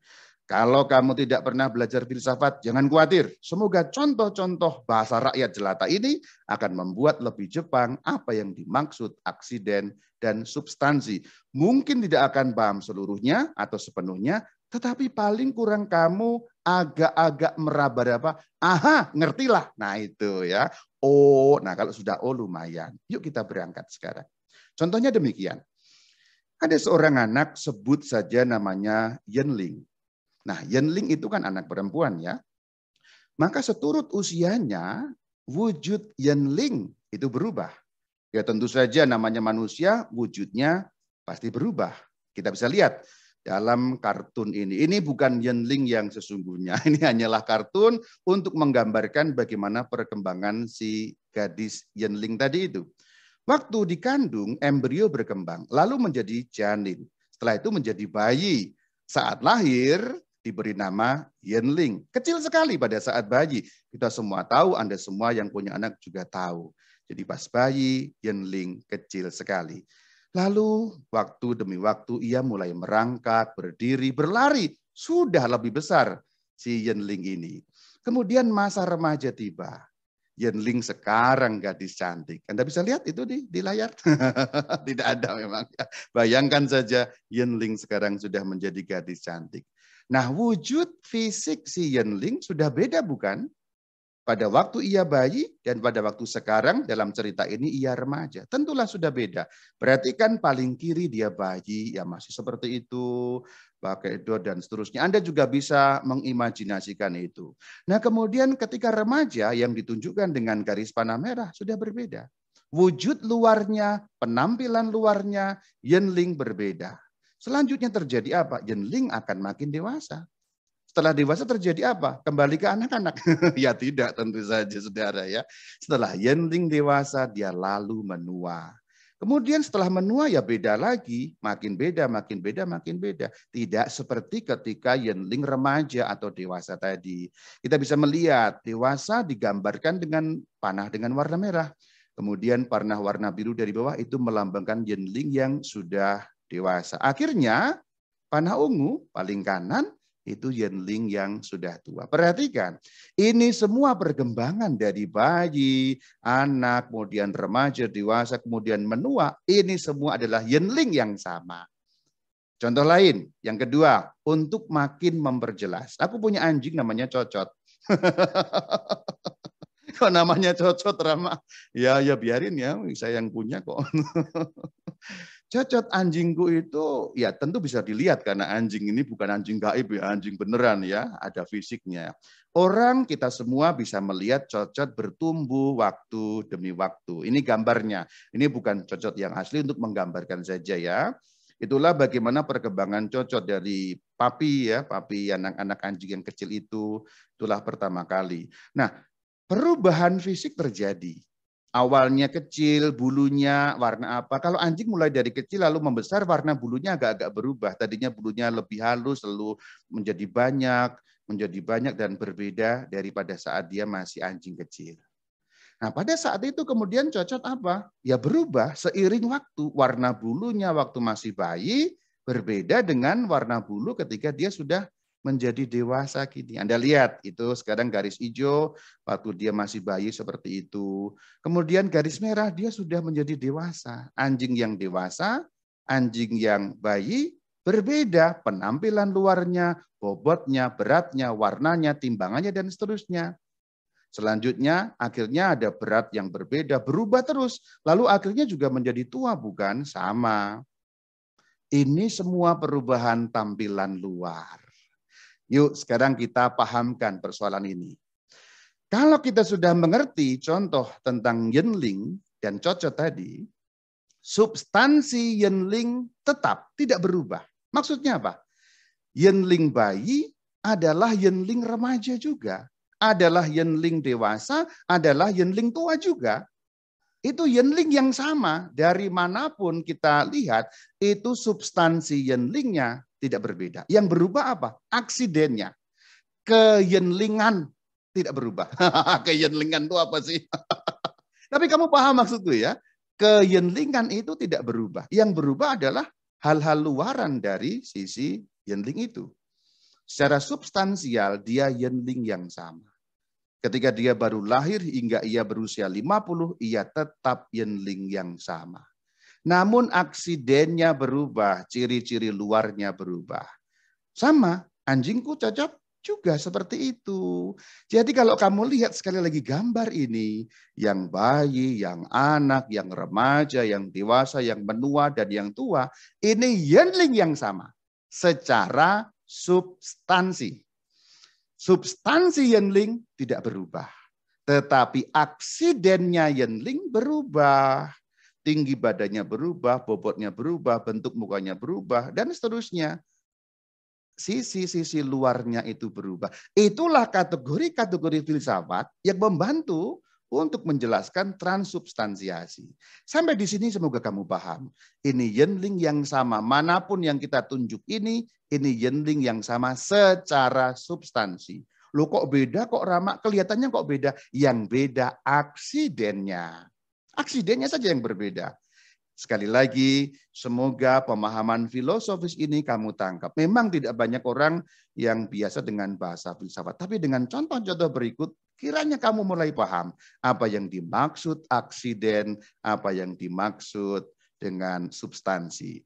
Kalau kamu tidak pernah belajar filsafat, jangan khawatir. Semoga contoh-contoh bahasa rakyat jelata ini akan membuat lebih Jepang apa yang dimaksud aksiden dan substansi. Mungkin tidak akan paham seluruhnya atau sepenuhnya, tetapi paling kurang kamu agak-agak meraba-raba. Aha, ngertilah. Nah itu ya. Oh, nah kalau sudah lumayan. Yuk kita berangkat sekarang. Contohnya demikian. Ada seorang anak, sebut saja namanya Yenling. Nah, Yenling itu kan anak perempuan ya. Maka seturut usianya, wujud Yenling itu berubah. Ya tentu saja namanya manusia, wujudnya pasti berubah. Kita bisa lihat dalam kartun ini. Ini bukan Yenling yang sesungguhnya. Ini hanyalah kartun untuk menggambarkan bagaimana perkembangan si gadis Yenling tadi itu. Waktu dikandung, embrio berkembang, lalu menjadi janin. Setelah itu menjadi bayi. Saat lahir, diberi nama Yenling. Kecil sekali pada saat bayi. Kita semua tahu, Anda semua yang punya anak juga tahu. Jadi pas bayi, Yenling kecil sekali. Lalu waktu demi waktu ia mulai merangkak, berdiri, berlari. Sudah lebih besar si Yenling ini. Kemudian masa remaja tiba. Yenling sekarang gadis cantik. Anda bisa lihat itu di layar? Tidak ada memang. Bayangkan saja Yenling sekarang sudah menjadi gadis cantik. Nah, wujud fisik si Yenling sudah beda bukan? Pada waktu ia bayi dan pada waktu sekarang dalam cerita ini ia remaja. Tentulah sudah beda. Berarti kan paling kiri dia bayi, ya masih seperti itu, pakai dot dan seterusnya. Anda juga bisa mengimajinasikan itu. Nah kemudian ketika remaja yang ditunjukkan dengan garis panah merah sudah berbeda. Wujud luarnya, penampilan luarnya, Yenling berbeda. Selanjutnya terjadi apa? Yenling akan makin dewasa. Setelah dewasa terjadi apa? Kembali ke anak-anak. Ya tidak tentu saja saudara ya. Setelah Yenling dewasa dia lalu menua. Kemudian setelah menua ya beda lagi. Makin beda, makin beda, makin beda. Tidak seperti ketika Yenling remaja atau dewasa tadi. Kita bisa melihat dewasa digambarkan dengan panah dengan warna merah. Kemudian panah warna biru dari bawah itu melambangkan Yenling yang sudah dewasa. Akhirnya panah ungu paling kanan itu Yenling yang sudah tua. Perhatikan, ini semua perkembangan dari bayi, anak, kemudian remaja, dewasa, kemudian menua. Ini semua adalah Yenling yang sama. Contoh lain, yang kedua, untuk makin memperjelas. Aku punya anjing namanya Cocot. Kok namanya Cocot, Rama? Ya biarin ya, saya yang punya kok. Cocot anjingku itu ya tentu bisa dilihat karena anjing ini bukan anjing gaib ya, anjing beneran ya, ada fisiknya. Orang kita semua bisa melihat Cocot bertumbuh waktu demi waktu. Ini gambarnya. Ini bukan Cocot yang asli, untuk menggambarkan saja ya. Itulah bagaimana perkembangan Cocot dari papi ya, papi anak-anak anjing yang kecil itu, itulah pertama kali. Nah, perubahan fisik terjadi. Awalnya kecil, bulunya warna apa. Kalau anjing mulai dari kecil lalu membesar, warna bulunya agak-agak berubah. Tadinya bulunya lebih halus, lalu menjadi banyak dan berbeda daripada saat dia masih anjing kecil. Nah, pada saat itu kemudian Cocot apa? Ya berubah seiring waktu. Warna bulunya waktu masih bayi berbeda dengan warna bulu ketika dia sudah menjadi dewasa kini. Anda lihat itu sekarang garis hijau waktu dia masih bayi seperti itu. Kemudian garis merah dia sudah menjadi dewasa. Anjing yang dewasa, anjing yang bayi berbeda penampilan luarnya, bobotnya, beratnya, warnanya, timbangannya dan seterusnya. Selanjutnya, akhirnya ada berat yang berbeda, berubah terus. Lalu akhirnya juga menjadi tua, bukan? Sama. Ini semua perubahan tampilan luar. Yuk, sekarang kita pahamkan persoalan ini. Kalau kita sudah mengerti contoh tentang Yenling dan Cocot tadi, substansi Yenling tetap tidak berubah. Maksudnya apa? Yenling bayi adalah Yenling remaja juga. Adalah Yenling dewasa, adalah Yenling tua juga. Itu Yenling yang sama. Dari manapun kita lihat, itu substansi Yenlingnya tidak berbeda. Yang berubah apa? Aksidennya. Keyenlingan tidak berubah. Keyenlingan itu apa sih? Tapi kamu paham maksudku ya? Keyenlingan itu tidak berubah. Yang berubah adalah hal-hal luaran dari sisi Yenling itu. Secara substansial dia Yenling yang sama. Ketika dia baru lahir hingga ia berusia 50, ia tetap Yenling yang sama. Namun aksidennya berubah, ciri-ciri luarnya berubah. Sama, anjingku Cocot juga seperti itu. Jadi kalau kamu lihat sekali lagi gambar ini, yang bayi, yang anak, yang remaja, yang dewasa, yang menua, dan yang tua, ini Yenling yang sama secara substansi. Substansi Yenling tidak berubah. Tetapi aksidennya Yenling berubah. Tinggi badannya berubah, bobotnya berubah, bentuk mukanya berubah, dan seterusnya. Sisi-sisi luarnya itu berubah. Itulah kategori-kategori filsafat yang membantu untuk menjelaskan transubstansiasi. Sampai di sini semoga kamu paham. Ini Yenling yang sama. Manapun yang kita tunjuk ini Yenling yang sama secara substansi. Loh kok beda, kok Rama? Kelihatannya kok beda? Yang beda aksidennya. Aksidennya saja yang berbeda. Sekali lagi, semoga pemahaman filosofis ini kamu tangkap. Memang tidak banyak orang yang biasa dengan bahasa filsafat. Tapi dengan contoh-contoh berikut, kiranya kamu mulai paham apa yang dimaksud aksiden, apa yang dimaksud dengan substansi.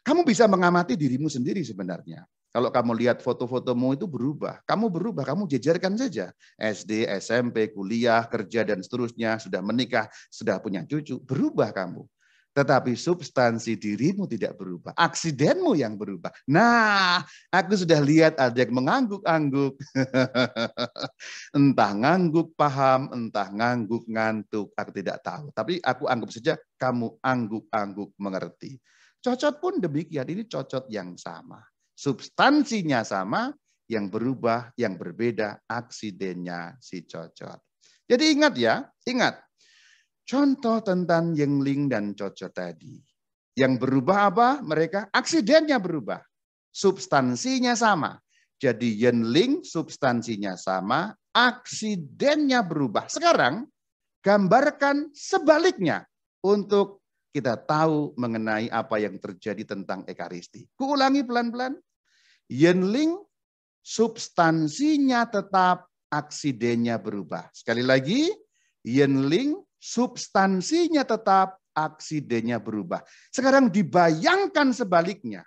Kamu bisa mengamati dirimu sendiri sebenarnya. Kalau kamu lihat foto-fotomu itu berubah. Kamu berubah, kamu jejarkan saja. SD, SMP, kuliah, kerja, dan seterusnya. Sudah menikah, sudah punya cucu. Berubah kamu. Tetapi substansi dirimu tidak berubah. Aksidenmu yang berubah. Nah, aku sudah lihat ada yang mengangguk-angguk. Entah ngangguk paham, entah ngangguk ngantuk. Aku tidak tahu. Tapi aku anggap saja kamu angguk-angguk mengerti. Cocot pun demikian. Ini Cocot yang sama. Substansinya sama, yang berubah, yang berbeda, aksidennya si Cocot. Jadi ingat ya, ingat. Contoh tentang Yenling dan Cocot tadi. Yang berubah apa? Mereka aksidennya berubah. Substansinya sama. Jadi Yenling substansinya sama, aksidennya berubah. Sekarang gambarkan sebaliknya untuk kita tahu mengenai apa yang terjadi tentang Ekaristi. Kuulangi pelan-pelan. Yenling substansinya tetap, aksidennya berubah. Sekali lagi, Yenling substansinya tetap, aksidennya berubah. Sekarang dibayangkan sebaliknya.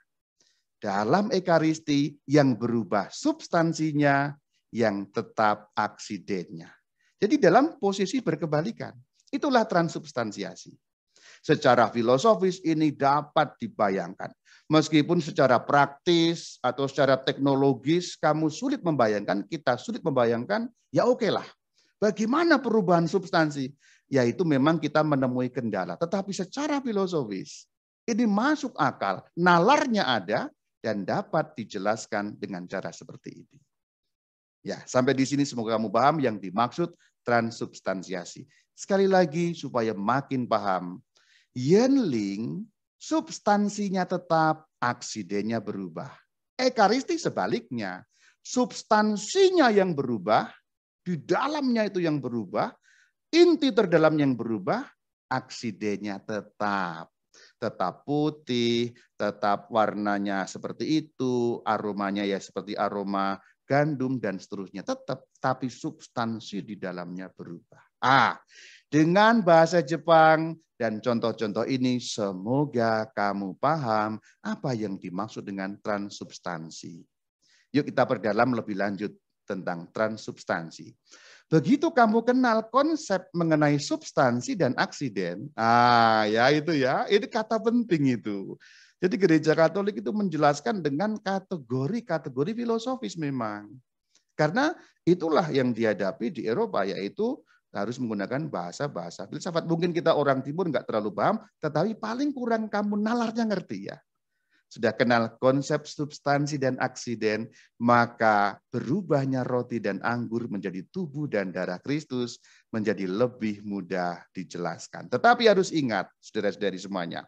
Dalam Ekaristi yang berubah substansinya, yang tetap aksidennya. Jadi dalam posisi berkebalikan. Itulah transubstansiasi. Secara filosofis ini dapat dibayangkan. Meskipun secara praktis atau secara teknologis kamu sulit membayangkan, kita sulit membayangkan, ya oke lah. Bagaimana perubahan substansi? Yaitu memang kita menemui kendala. Tetapi secara filosofis ini masuk akal, nalarnya ada dan dapat dijelaskan dengan cara seperti ini. Ya, sampai di sini semoga kamu paham yang dimaksud transubstansiasi. Sekali lagi supaya makin paham. Yenling substansinya tetap, aksidennya berubah. Ekaristi sebaliknya, substansinya yang berubah, di dalamnya itu yang berubah, inti terdalam yang berubah, aksidennya tetap. Tetap putih, tetap warnanya seperti itu, aromanya ya seperti aroma gandum dan seterusnya. Tetap, tapi substansi di dalamnya berubah. Dengan bahasa Jepang dan contoh-contoh ini semoga kamu paham apa yang dimaksud dengan transubstansi. Yuk kita perdalam lebih lanjut tentang transubstansi. Begitu kamu kenal konsep mengenai substansi dan aksiden, ya itu ya, ini kata penting itu. Jadi gereja Katolik itu menjelaskan dengan kategori-kategori filosofis memang. Karena itulah yang dihadapi di Eropa, yaitu harus menggunakan bahasa-bahasa filsafat. Mungkin kita orang timur nggak terlalu paham, tetapi paling kurang kamu nalarnya ngerti ya. Sudah kenal konsep substansi dan aksiden, maka berubahnya roti dan anggur menjadi tubuh dan darah Kristus menjadi lebih mudah dijelaskan. Tetapi harus ingat, saudara-saudari semuanya,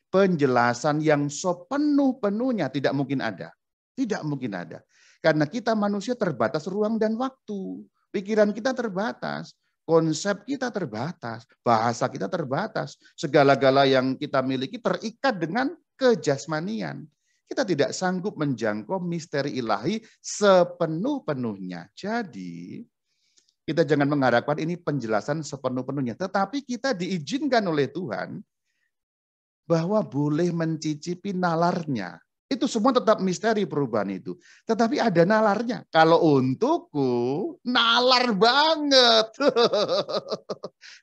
penjelasan yang sepenuh-penuhnya tidak mungkin ada. Tidak mungkin ada. Karena kita manusia terbatas ruang dan waktu. Pikiran kita terbatas. Konsep kita terbatas. Bahasa kita terbatas. Segala-gala yang kita miliki terikat dengan kejasmanian. Kita tidak sanggup menjangkau misteri ilahi sepenuh-penuhnya. Jadi, kita jangan mengharapkan ini penjelasan sepenuh-penuhnya. Tetapi kita diizinkan oleh Tuhan bahwa boleh mencicipi nalarnya. Itu semua tetap misteri perubahan itu. Tetapi ada nalarnya. Kalau untukku, nalar banget.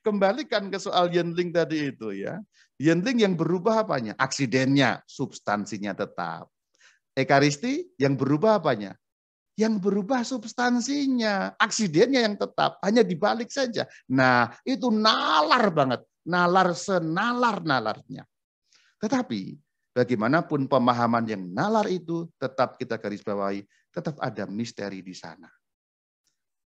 Kembalikan ke soal Yenling tadi itu ya. Yenling yang berubah apanya? Aksidennya, substansinya tetap. Ekaristi yang berubah apanya? Yang berubah substansinya, aksidennya yang tetap, hanya dibalik saja. Nah, itu nalar banget. Nalar senalar-nalarnya. Tetapi bagaimanapun pemahaman yang nalar itu tetap kita garis bawahi, tetap ada misteri di sana.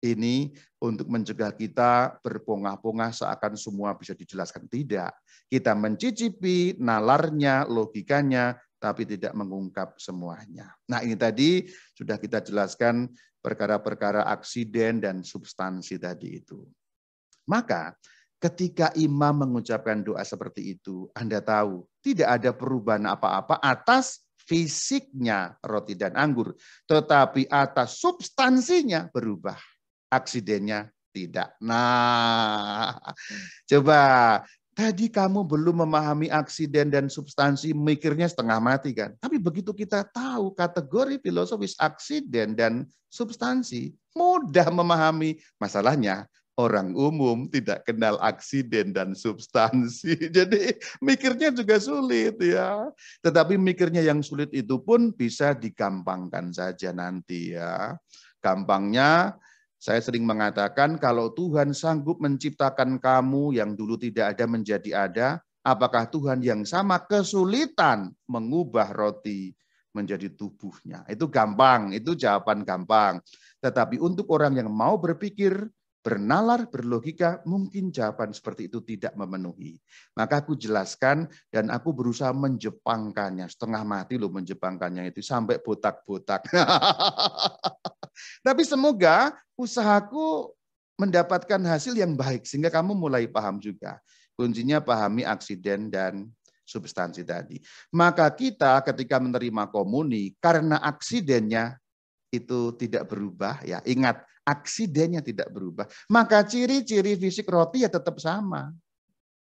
Ini untuk mencegah kita berpongah-pongah seakan semua bisa dijelaskan. Tidak. Kita mencicipi nalarnya, logikanya, tapi tidak mengungkap semuanya. Nah ini tadi sudah kita jelaskan perkara-perkara aksiden dan substansi tadi itu. Maka ketika imam mengucapkan doa seperti itu, Anda tahu tidak ada perubahan apa-apa atas fisiknya roti dan anggur. Tetapi atas substansinya berubah. Aksidennya tidak. Nah, coba tadi kamu belum memahami aksiden dan substansi, mikirnya setengah mati kan. Tapi begitu kita tahu kategori filosofis aksiden dan substansi, mudah memahami. Masalahnya orang umum tidak kenal aksiden dan substansi. Jadi mikirnya juga sulit ya. Tetapi mikirnya yang sulit itu pun bisa digampangkan saja nanti ya. Gampangnya, saya sering mengatakan kalau Tuhan sanggup menciptakan kamu yang dulu tidak ada menjadi ada, apakah Tuhan yang sama kesulitan mengubah roti menjadi tubuhnya? Itu gampang, itu jawaban gampang. Tetapi untuk orang yang mau berpikir, bernalar, berlogika, mungkin jawaban seperti itu tidak memenuhi. Maka aku jelaskan dan aku berusaha menjepangkannya. Setengah mati loh menjepangkannya itu sampai botak-botak. Tapi semoga usahaku mendapatkan hasil yang baik sehingga kamu mulai paham juga. Kuncinya pahami aksiden dan substansi tadi. Maka kita ketika menerima komuni karena aksidennya itu tidak berubah ya. Ingat, aksidennya tidak berubah. Maka ciri-ciri fisik roti ya tetap sama.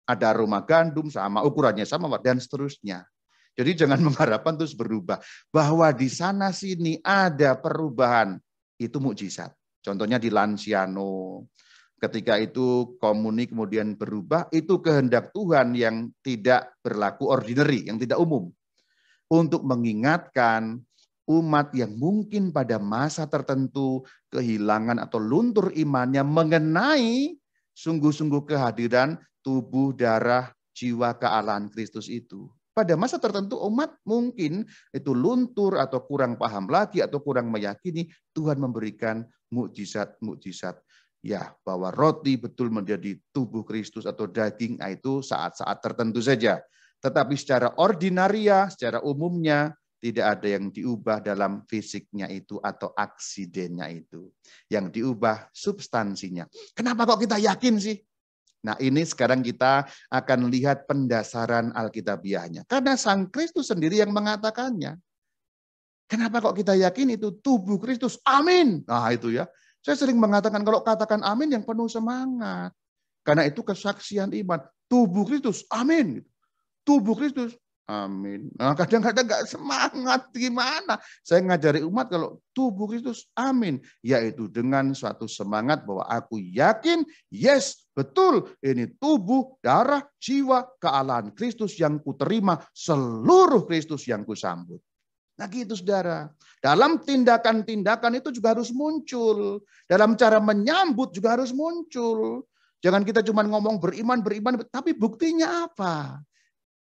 Ada aroma gandum sama, ukurannya sama dan seterusnya. Jadi jangan mengharapkan terus berubah. Bahwa di sana sini ada perubahan, itu mukjizat. Contohnya di Lanciano, ketika itu komuni kemudian berubah, itu kehendak Tuhan yang tidak berlaku ordinary, yang tidak umum. Untuk mengingatkan umat yang mungkin pada masa tertentu kehilangan atau luntur imannya mengenai sungguh-sungguh kehadiran tubuh, darah, jiwa kealahan Kristus itu. Pada masa tertentu umat mungkin itu luntur atau kurang paham lagi atau kurang meyakini, Tuhan memberikan mukjizat-mukjizat. Ya, bahwa roti betul menjadi tubuh Kristus atau daging, itu saat-saat tertentu saja. Tetapi secara ordinaria, secara umumnya, tidak ada yang diubah dalam fisiknya itu atau aksidennya itu. Yang diubah substansinya. Kenapa kok kita yakin sih? Nah, ini sekarang kita akan lihat pendasaran Alkitabiahnya. Karena Sang Kristus sendiri yang mengatakannya. Kenapa kok kita yakin itu tubuh Kristus? Amin. Nah, itu ya. Saya sering mengatakan kalau katakan amin yang penuh semangat. Karena itu kesaksian iman. Tubuh Kristus. Amin. Tubuh Kristus. Amin. Nah, kadang-kadang nggak semangat gimana. Saya ngajari umat kalau tubuh Kristus, amin. Yaitu dengan suatu semangat bahwa aku yakin, yes, betul. Ini tubuh, darah, jiwa, kealahan Kristus yang kuterima, seluruh Kristus yang kusambut. Nah gitu saudara. Dalam tindakan-tindakan itu juga harus muncul. Dalam cara menyambut juga harus muncul. Jangan kita cuma ngomong beriman, tapi buktinya apa?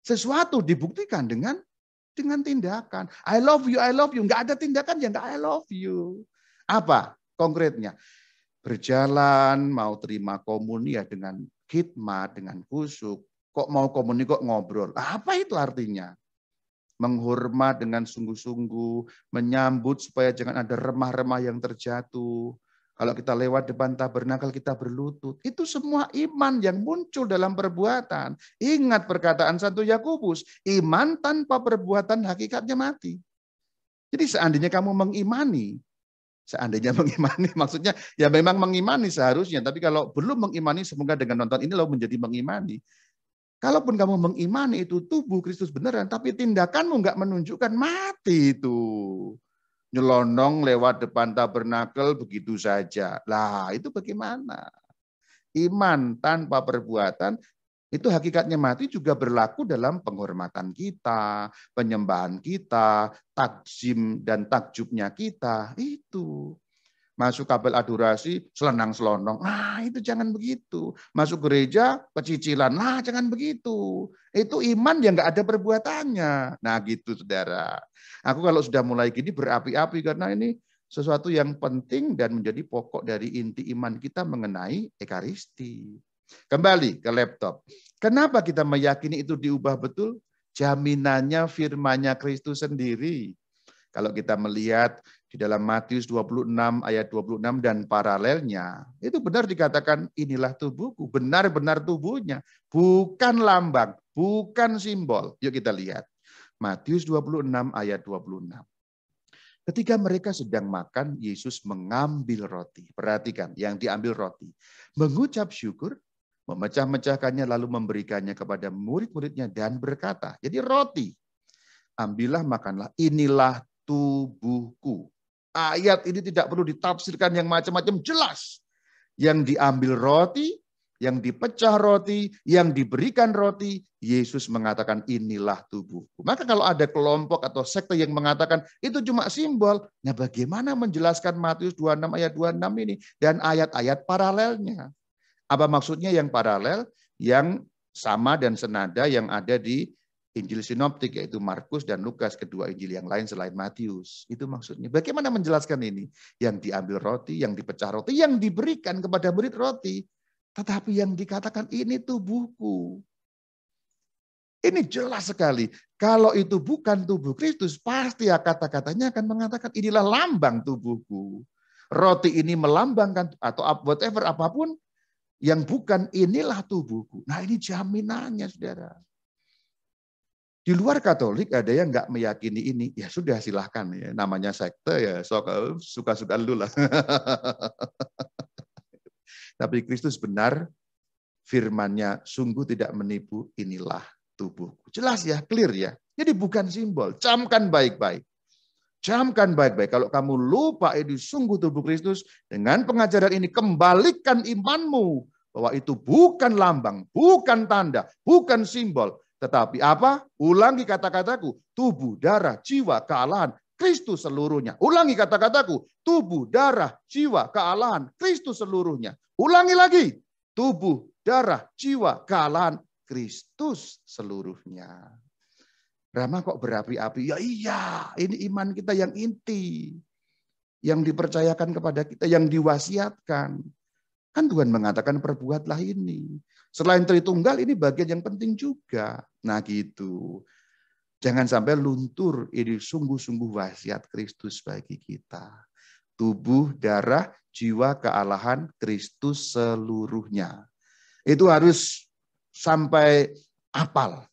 Sesuatu dibuktikan dengan tindakan. I love you, I love you. Nggak ada tindakan ya nggak I love you. Apa konkretnya? Berjalan, mau terima komuni ya dengan khidmat, dengan khusyuk. Kok mau komuni kok ngobrol? Apa itu artinya? Menghormat dengan sungguh-sungguh, menyambut supaya jangan ada remah-remah yang terjatuh. Kalau kita lewat depan tabernakel, kita berlutut. Itu semua iman yang muncul dalam perbuatan. Ingat perkataan Santo Yakobus, iman tanpa perbuatan hakikatnya mati. Jadi seandainya kamu mengimani, maksudnya ya memang mengimani seharusnya. Tapi kalau belum mengimani, semoga dengan nonton ini lo menjadi mengimani. Kalaupun kamu mengimani itu tubuh Kristus beneran, tapi tindakanmu nggak menunjukkan, mati itu. Nyelonong lewat depan tabernakel begitu saja. Lah itu bagaimana? Iman tanpa perbuatan itu hakikatnya mati juga berlaku dalam penghormatan kita, penyembahan kita, takzim dan takjubnya kita. Itu. Masuk kabel adorasi, selenang-selonong. Nah, itu jangan begitu. Masuk gereja, pecicilan. Nah, jangan begitu. Itu iman yang nggak ada perbuatannya. Nah, gitu, saudara. Aku kalau sudah mulai gini berapi-api karena ini sesuatu yang penting dan menjadi pokok dari inti iman kita mengenai Ekaristi. Kembali ke laptop. Kenapa kita meyakini itu diubah betul? Jaminannya firman-Nya Kristus sendiri. Kalau kita melihat di dalam Matius 26 ayat 26 dan paralelnya, itu benar dikatakan inilah tubuhku, benar-benar tubuhnya, bukan lambang, bukan simbol. Yuk kita lihat. Matius 26 ayat 26. Ketika mereka sedang makan, Yesus mengambil roti. Perhatikan, yang diambil roti. Mengucap syukur, memecah-mecahkannya lalu memberikannya kepada murid-muridnya dan berkata, jadi roti, ambillah makanlah, inilah tubuhku. Ayat ini tidak perlu ditafsirkan yang macam-macam, jelas. Yang diambil roti, yang dipecah roti, yang diberikan roti, Yesus mengatakan inilah tubuhku. Maka kalau ada kelompok atau sekte yang mengatakan itu cuma simbol, nah bagaimana menjelaskan Matius 26 ayat 26 ini dan ayat-ayat paralelnya? Apa maksudnya yang paralel, yang sama dan senada yang ada di Injil sinoptik, yaitu Markus dan Lukas, kedua Injil yang lain selain Matius. Itu maksudnya. Bagaimana menjelaskan ini? Yang diambil roti, yang dipecah roti, yang diberikan kepada murid roti. Tetapi yang dikatakan ini tubuhku. Ini jelas sekali. Kalau itu bukan tubuh Kristus, pasti ya kata-katanya akan mengatakan inilah lambang tubuhku. Roti ini melambangkan atau whatever apapun yang bukan inilah tubuhku. Nah ini jaminannya saudara. Di luar Katolik ada yang nggak meyakini ini, ya sudah silahkan ya, namanya sekte ya suka-suka lu lah. Tapi Kristus benar, firman-Nya sungguh tidak menipu, inilah tubuhku. Jelas ya, clear ya. Jadi bukan simbol. Camkan baik-baik. Camkan baik-baik. Kalau kamu lupa ini sungguh tubuh Kristus, dengan pengajaran ini kembalikan imanmu. Bahwa itu bukan lambang, bukan tanda, bukan simbol. Tetapi apa? Ulangi kata-kataku. Tubuh, darah, jiwa, kealahan Kristus seluruhnya. Ulangi kata-kataku. Tubuh, darah, jiwa, kealahan Kristus seluruhnya. Ulangi lagi. Tubuh, darah, jiwa, kealahan Kristus seluruhnya. Rama kok berapi-api? Ya iya, ini iman kita yang inti. Yang dipercayakan kepada kita, yang diwasiatkan. Kan Tuhan mengatakan perbuatlah ini. Selain Tritunggal, ini bagian yang penting juga. Nah gitu. Jangan sampai luntur, ini sungguh-sungguh wasiat Kristus bagi kita. Tubuh, darah, jiwa, kealahan Kristus seluruhnya. Itu harus sampai apal.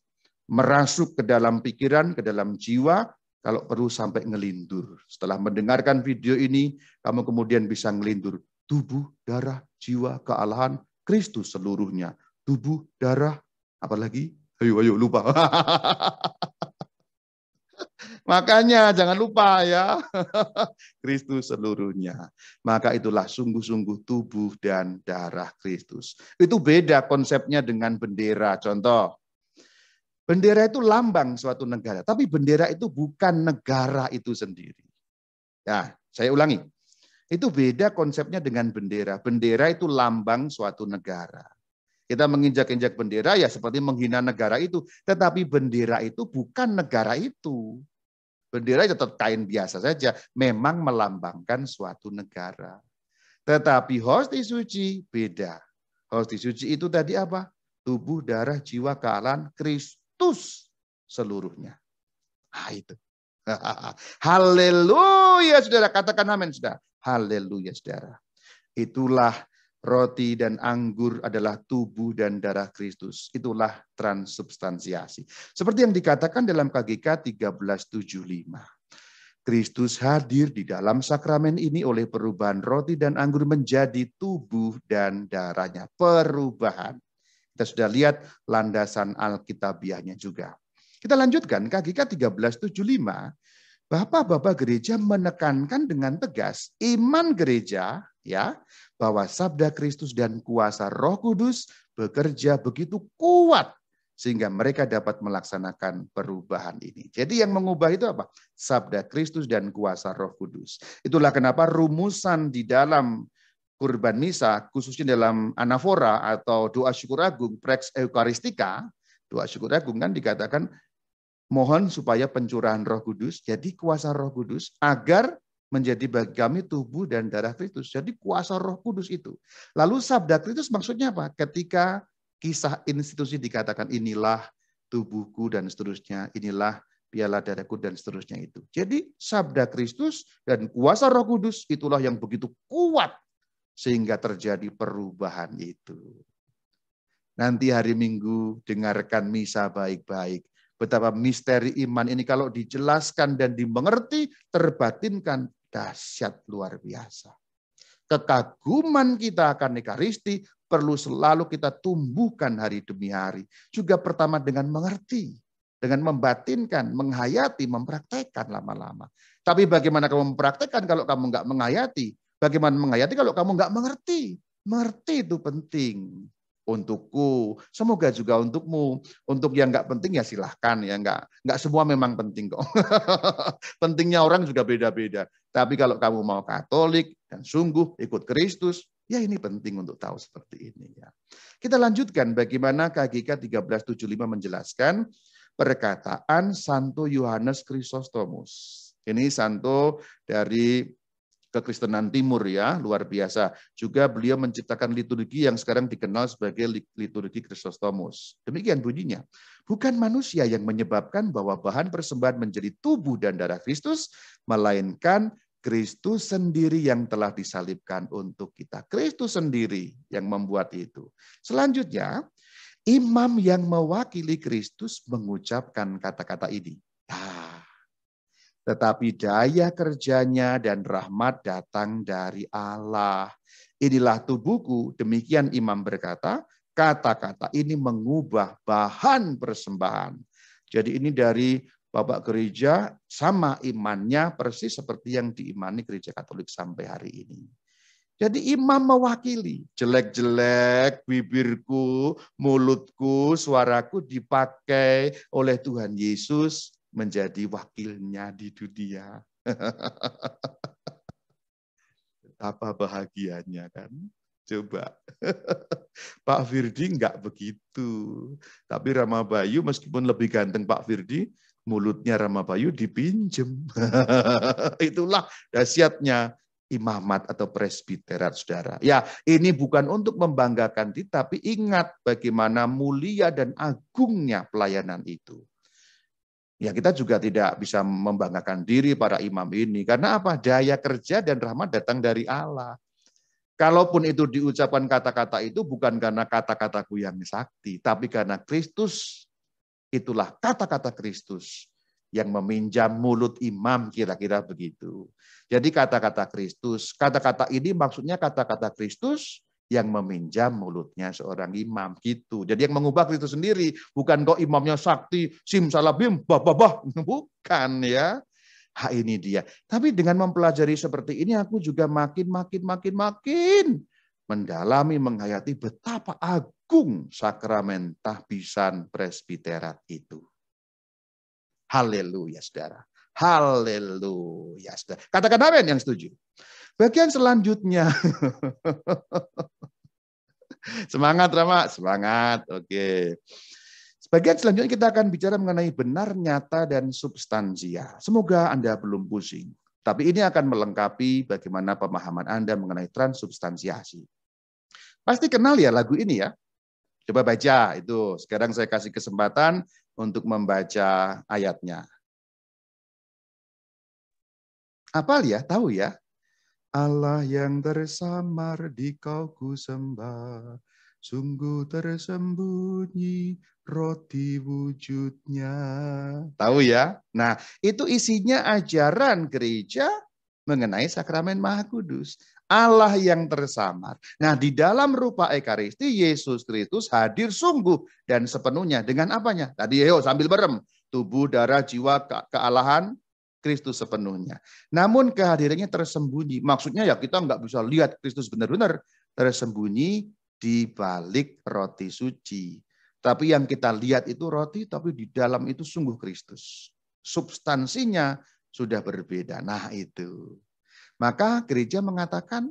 Merasuk ke dalam pikiran, ke dalam jiwa, kalau perlu sampai ngelindur. Setelah mendengarkan video ini, kamu kemudian bisa ngelindur. Tubuh, darah, jiwa, kealahan Kristus seluruhnya. Tubuh, darah, apalagi? Ayo lupa. Makanya jangan lupa ya. Kristus seluruhnya. Maka itulah sungguh-sungguh tubuh dan darah Kristus. Itu beda konsepnya dengan bendera. Contoh. Bendera itu lambang suatu negara, tapi bendera itu bukan negara itu sendiri. Ya, saya ulangi. Itu beda konsepnya dengan bendera. Bendera itu lambang suatu negara. Kita menginjak-injak bendera ya seperti menghina negara itu, tetapi bendera itu bukan negara itu. Bendera tetap kain biasa saja, memang melambangkan suatu negara. Tetapi hostia suci beda. Hostia suci itu tadi apa? Tubuh, darah, jiwa, kealahan Kristus seluruhnya. Nah itu. Haleluya saudara, katakan amin saudara. Haleluya saudara. Itulah roti dan anggur adalah tubuh dan darah Kristus. Itulah transubstansiasi. Seperti yang dikatakan dalam KGK 1375. Kristus hadir di dalam sakramen ini oleh perubahan roti dan anggur menjadi tubuh dan darahnya. Perubahan. Kita sudah lihat landasan Alkitabiahnya juga. Kita lanjutkan KGK 1375. Bapak-bapak gereja menekankan dengan tegas iman gereja ya bahwa sabda Kristus dan kuasa Roh Kudus bekerja begitu kuat sehingga mereka dapat melaksanakan perubahan ini. Jadi yang mengubah itu apa? Sabda Kristus dan kuasa Roh Kudus. Itulah kenapa rumusan di dalam kurban misa, khususnya dalam anafora atau doa syukur agung, Prex Eucharistica, doa syukur agung kan dikatakan mohon supaya pencurahan Roh Kudus, jadi kuasa Roh Kudus, agar menjadi bagi kami tubuh dan darah Kristus. Jadi kuasa Roh Kudus itu. Lalu sabda Kristus maksudnya apa? Ketika kisah institusi dikatakan inilah tubuhku dan seterusnya, inilah piala darahku dan seterusnya itu. Jadi sabda Kristus dan kuasa Roh Kudus itulah yang begitu kuat sehingga terjadi perubahan itu. Nanti hari Minggu dengarkan misa baik-baik. Betapa misteri iman ini kalau dijelaskan dan dimengerti, terbatinkan, dahsyat luar biasa. Kekaguman kita akan Ekaristi perlu selalu kita tumbuhkan hari demi hari. Juga pertama dengan mengerti, dengan membatinkan, menghayati, mempraktekkan lama-lama. Tapi bagaimana kamu mempraktekkan kalau kamu nggak menghayati? Bagaimana menghayati kalau kamu nggak mengerti? Mengerti itu penting. Untukku, semoga juga untukmu. Untuk yang nggak penting ya silahkan ya, nggak semua memang penting kok. Pentingnya orang juga beda-beda. Tapi kalau kamu mau Katolik dan sungguh ikut Kristus, ya ini penting untuk tahu seperti ini ya. Kita lanjutkan bagaimana KGK 1375 menjelaskan perkataan Santo Yohanes Chrysostomus. Ini santo dari kekristenan timur ya, luar biasa. Juga beliau menciptakan liturgi yang sekarang dikenal sebagai liturgi Chrysostomus. Demikian bunyinya. Bukan manusia yang menyebabkan bahwa bahan persembahan menjadi tubuh dan darah Kristus, melainkan Kristus sendiri yang telah disalibkan untuk kita. Kristus sendiri yang membuat itu. Selanjutnya, imam yang mewakili Kristus mengucapkan kata-kata ini. Tetapi daya kerjanya dan rahmat datang dari Allah. Inilah tubuhku, demikian imam berkata, kata-kata ini mengubah bahan persembahan. Jadi ini dari Bapak gereja sama imannya persis seperti yang diimani gereja Katolik sampai hari ini. Jadi imam mewakili, jelek-jelek bibirku, mulutku, suaraku dipakai oleh Tuhan Yesus menjadi wakilnya di dunia. Betapa bahagianya kan? Coba. Pak Firdi enggak begitu. Tapi Rama Bayu meskipun lebih ganteng Pak Firdi, mulutnya Rama Bayu dipinjem. Itulah dahsyatnya imamat atau presbiterat, saudara. Ya, ini bukan untuk membanggakan diri, tapi ingat bagaimana mulia dan agungnya pelayanan itu. Ya, kita juga tidak bisa membanggakan diri para imam ini. Karena apa? Daya kerja dan rahmat datang dari Allah. Kalaupun itu diucapkan kata-kata itu bukan karena kata-kataku yang sakti, tapi karena Kristus, itulah kata-kata Kristus yang meminjam mulut imam, kira-kira begitu. Jadi kata-kata Kristus, kata-kata ini maksudnya kata-kata Kristus yang meminjam mulutnya seorang imam gitu. Jadi yang mengubah Kristus sendiri, bukan kok imamnya sakti, simsalabim, bah, bukan ya. Ini dia. Tapi dengan mempelajari seperti ini aku juga makin mendalami, menghayati betapa agung sakramen tahbisan presbiterat itu. Haleluya, saudara. Haleluya, saudara. Katakan amin yang setuju. Bagian selanjutnya. Semangat, Rama. Semangat. Oke. Bagian selanjutnya kita akan bicara mengenai benar, nyata, dan substansia. Semoga Anda belum pusing. Tapi ini akan melengkapi bagaimana pemahaman Anda mengenai transubstansiasi. Pasti kenal ya lagu ini ya. Coba baca itu. Sekarang saya kasih kesempatan untuk membaca ayatnya. Apal ya? Tahu ya? Allah yang tersamar di kau ku sembah, sungguh tersembunyi roti wujudnya. Tahu ya? Nah, itu isinya ajaran gereja mengenai sakramen Maha Kudus. Allah yang tersamar. Nah, di dalam rupa Ekaristi, Yesus Kristus hadir sungguh dan sepenuhnya. Dengan apanya? Tadi ayo sambil berem. Tubuh, darah, jiwa, kealahan, Kristus sepenuhnya. Namun kehadirannya tersembunyi. Maksudnya ya kita nggak bisa lihat Kristus benar-benar tersembunyi di balik roti suci. Tapi yang kita lihat itu roti, tapi di dalam itu sungguh Kristus. Substansinya sudah berbeda. Nah itu. Maka gereja mengatakan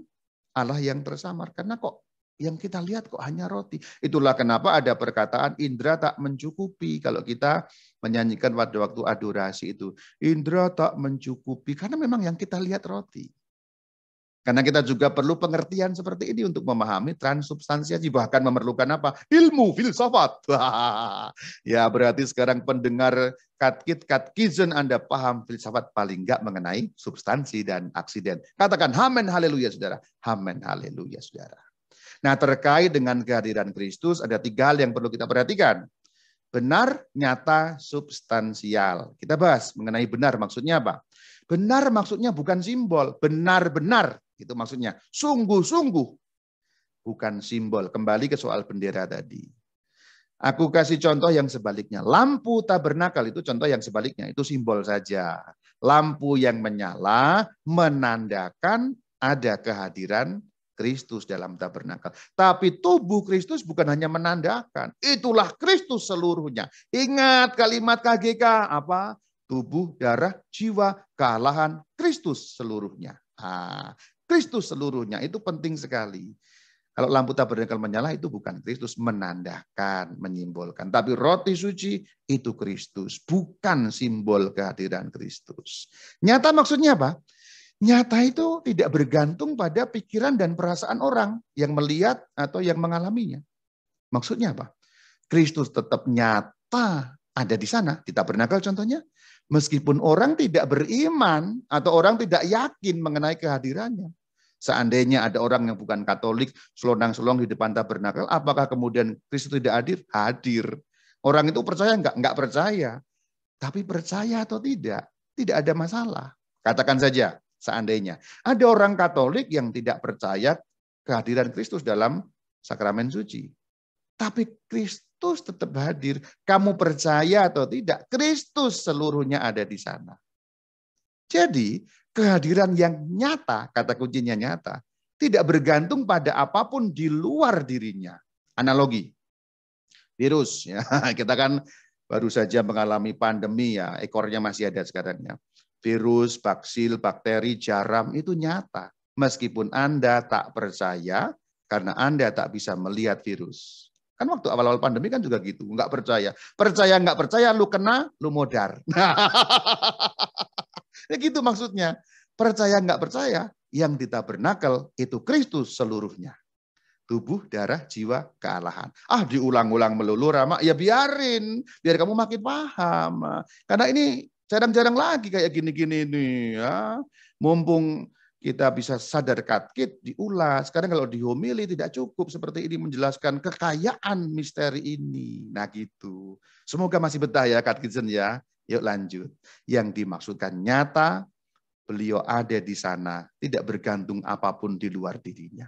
Allah yang tersamar. Karena kok yang kita lihat kok hanya roti. Itulah kenapa ada perkataan indera tak mencukupi. Kalau kita menyanyikan pada waktu adorasi itu. Indera tak mencukupi. Karena memang yang kita lihat roti. Karena kita juga perlu pengertian seperti ini untuk memahami transubstansiasi. Bahkan memerlukan apa? Ilmu filsafat. Ya berarti sekarang pendengar katkizon Anda paham filsafat paling enggak mengenai substansi dan aksiden. Katakan amin haleluya saudara. Amin haleluya saudara. Nah terkait dengan kehadiran Kristus ada 3 hal yang perlu kita perhatikan. Benar, nyata, substansial. Kita bahas mengenai benar maksudnya apa? Benar maksudnya bukan simbol. Benar-benar itu maksudnya. Sungguh-sungguh. Bukan simbol. Kembali ke soal bendera tadi. Aku kasih contoh yang sebaliknya. Lampu tabernakal itu contoh yang sebaliknya. Itu simbol saja. Lampu yang menyala menandakan ada kehadiran Kristus dalam tabernakal. Tapi tubuh Kristus bukan hanya menandakan. Itulah Kristus seluruhnya. Ingat kalimat KGK apa? Tubuh, darah, jiwa, kealahan Kristus seluruhnya. Kristus seluruhnya itu penting sekali. Kalau lampu tabernakal menyala itu bukan Kristus, menandakan, menyimbolkan. Tapi roti suci itu Kristus, bukan simbol kehadiran Kristus. Nyata maksudnya apa? Nyata itu tidak bergantung pada pikiran dan perasaan orang yang melihat atau yang mengalaminya. Maksudnya apa? Kristus tetap nyata ada di sana, di tabernakal contohnya. Meskipun orang tidak beriman atau orang tidak yakin mengenai kehadirannya. Seandainya ada orang yang bukan Katolik, selonang-selong di depan tabernakal, apakah kemudian Kristus tidak hadir? Hadir. Orang itu percaya enggak? Enggak percaya. Tapi percaya atau tidak? Tidak ada masalah. Katakan saja, seandainya ada orang Katolik yang tidak percaya kehadiran Kristus dalam sakramen suci. Tapi Kristus tetap hadir. Kamu percaya atau tidak, Kristus seluruhnya ada di sana. Jadi kehadiran yang nyata, kata kuncinya nyata, tidak bergantung pada apapun di luar dirinya. Analogi, virus. Ya, kita kan baru saja mengalami pandemi ya, ekornya masih ada sekarang ya. Virus, baksil, bakteri, jaram itu nyata. Meskipun Anda tak percaya, karena Anda tak bisa melihat virus. Kan waktu awal-awal pandemi kan juga gitu, nggak percaya. Percaya nggak percaya, lu kena, lu modar. Ya gitu maksudnya. Percaya nggak percaya, yang ditabernakel itu Kristus seluruhnya. Tubuh, darah, jiwa, kealahan. Diulang-ulang melulu Rama, ya biarin. Biar kamu makin paham. Karena ini jarang-jarang lagi kayak gini-gini nih. Ya. Mumpung kita bisa sadar katkit, diulas. Sekarang kalau di homili tidak cukup seperti ini menjelaskan kekayaan misteri ini. Nah gitu. Semoga masih betah ya katkisen ya. Yuk lanjut. Yang dimaksudkan nyata, beliau ada di sana. Tidak bergantung apapun di luar dirinya.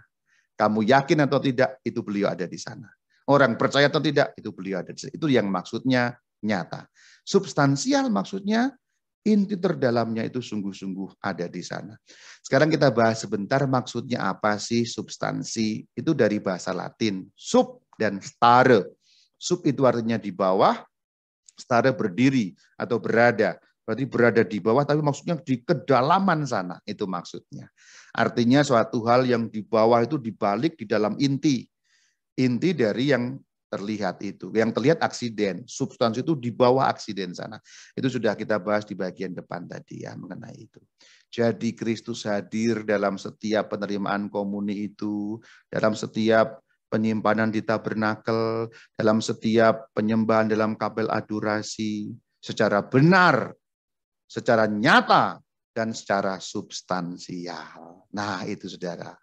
Kamu yakin atau tidak, itu beliau ada di sana. Orang percaya atau tidak, itu beliau ada di sana. Itu yang maksudnya nyata. Substansial maksudnya inti terdalamnya itu sungguh-sungguh ada di sana. Sekarang kita bahas sebentar maksudnya apa sih substansi. Itu dari bahasa Latin, sub dan stare. Sub itu artinya di bawah, stare berdiri atau berada. Berarti berada di bawah, tapi maksudnya di kedalaman sana. Itu maksudnya. Artinya suatu hal yang di bawah itu dibalik di dalam inti. Inti dari yang terlihat itu. Yang terlihat aksiden. Substansi itu di bawah aksiden sana. Itu sudah kita bahas di bagian depan tadi ya mengenai itu. Jadi Kristus hadir dalam setiap penerimaan komuni itu. Dalam setiap penyimpanan di tabernakel. Dalam setiap penyembahan dalam kapel adorasi. Secara benar. Secara nyata. Dan secara substansial. Nah itu saudara.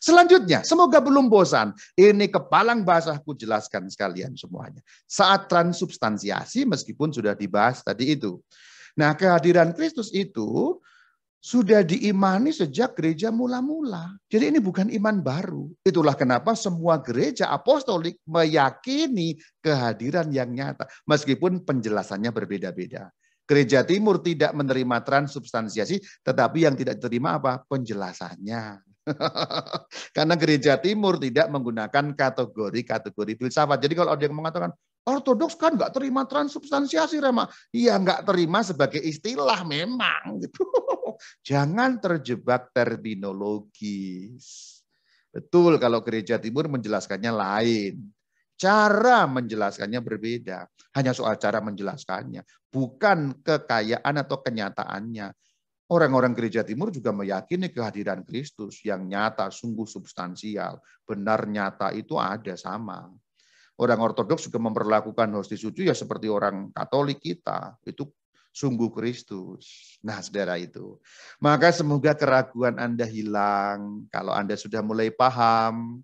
Selanjutnya, semoga belum bosan. Ini kepalang bahasaku jelaskan sekalian semuanya. Saat transubstansiasi, meskipun sudah dibahas tadi itu. Nah, kehadiran Kristus itu sudah diimani sejak gereja mula-mula. Jadi ini bukan iman baru. Itulah kenapa semua gereja apostolik meyakini kehadiran yang nyata. Meskipun penjelasannya berbeda-beda. Gereja Timur tidak menerima transubstansiasi, tetapi yang tidak diterima apa? Penjelasannya. Karena gereja Timur tidak menggunakan kategori-kategori filsafat. Jadi kalau ada yang mengatakan, ortodoks kan nggak terima transubstansiasi, Rema. Iya, nggak terima sebagai istilah memang. Gitu. Jangan terjebak terminologis. Betul kalau gereja Timur menjelaskannya lain. Cara menjelaskannya berbeda. Hanya soal cara menjelaskannya. Bukan kekayaan atau kenyataannya. Orang-orang gereja Timur juga meyakini kehadiran Kristus yang nyata, sungguh substansial. Benar nyata itu ada sama. Orang Ortodoks juga memperlakukan hostia suci ya seperti orang Katolik kita. Itu sungguh Kristus. Nah, saudara itu. Maka semoga keraguan Anda hilang. Kalau Anda sudah mulai paham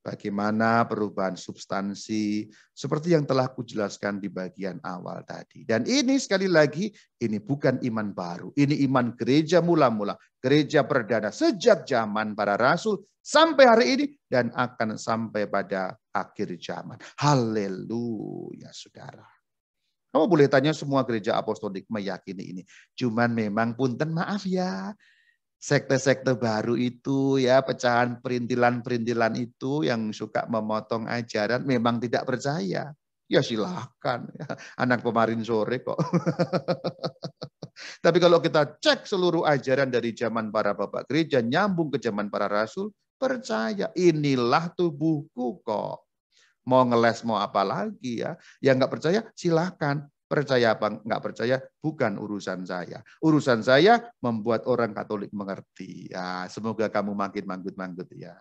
bagaimana perubahan substansi seperti yang telah kujelaskan di bagian awal tadi. Dan ini sekali lagi, ini bukan iman baru. Ini iman gereja mula-mula. Gereja perdana sejak zaman para rasul sampai hari ini dan akan sampai pada akhir zaman. Haleluya, saudara. Kamu boleh tanya semua gereja apostolik meyakini ini. Cuman memang punten maaf ya. Sekte-sekte baru itu ya, pecahan perintilan-perintilan itu yang suka memotong ajaran memang tidak percaya. Ya silahkan, anak kemarin sore kok. Tapi kalau kita cek seluruh ajaran dari zaman para bapak gereja, nyambung ke zaman para rasul, percaya inilah tubuhku kok. Mau ngeles mau apa lagi ya. Yang nggak percaya silahkan. Percaya apa nggak percaya bukan urusan saya. Urusan saya membuat orang Katolik mengerti. Ya, semoga kamu makin manggut-manggut ya.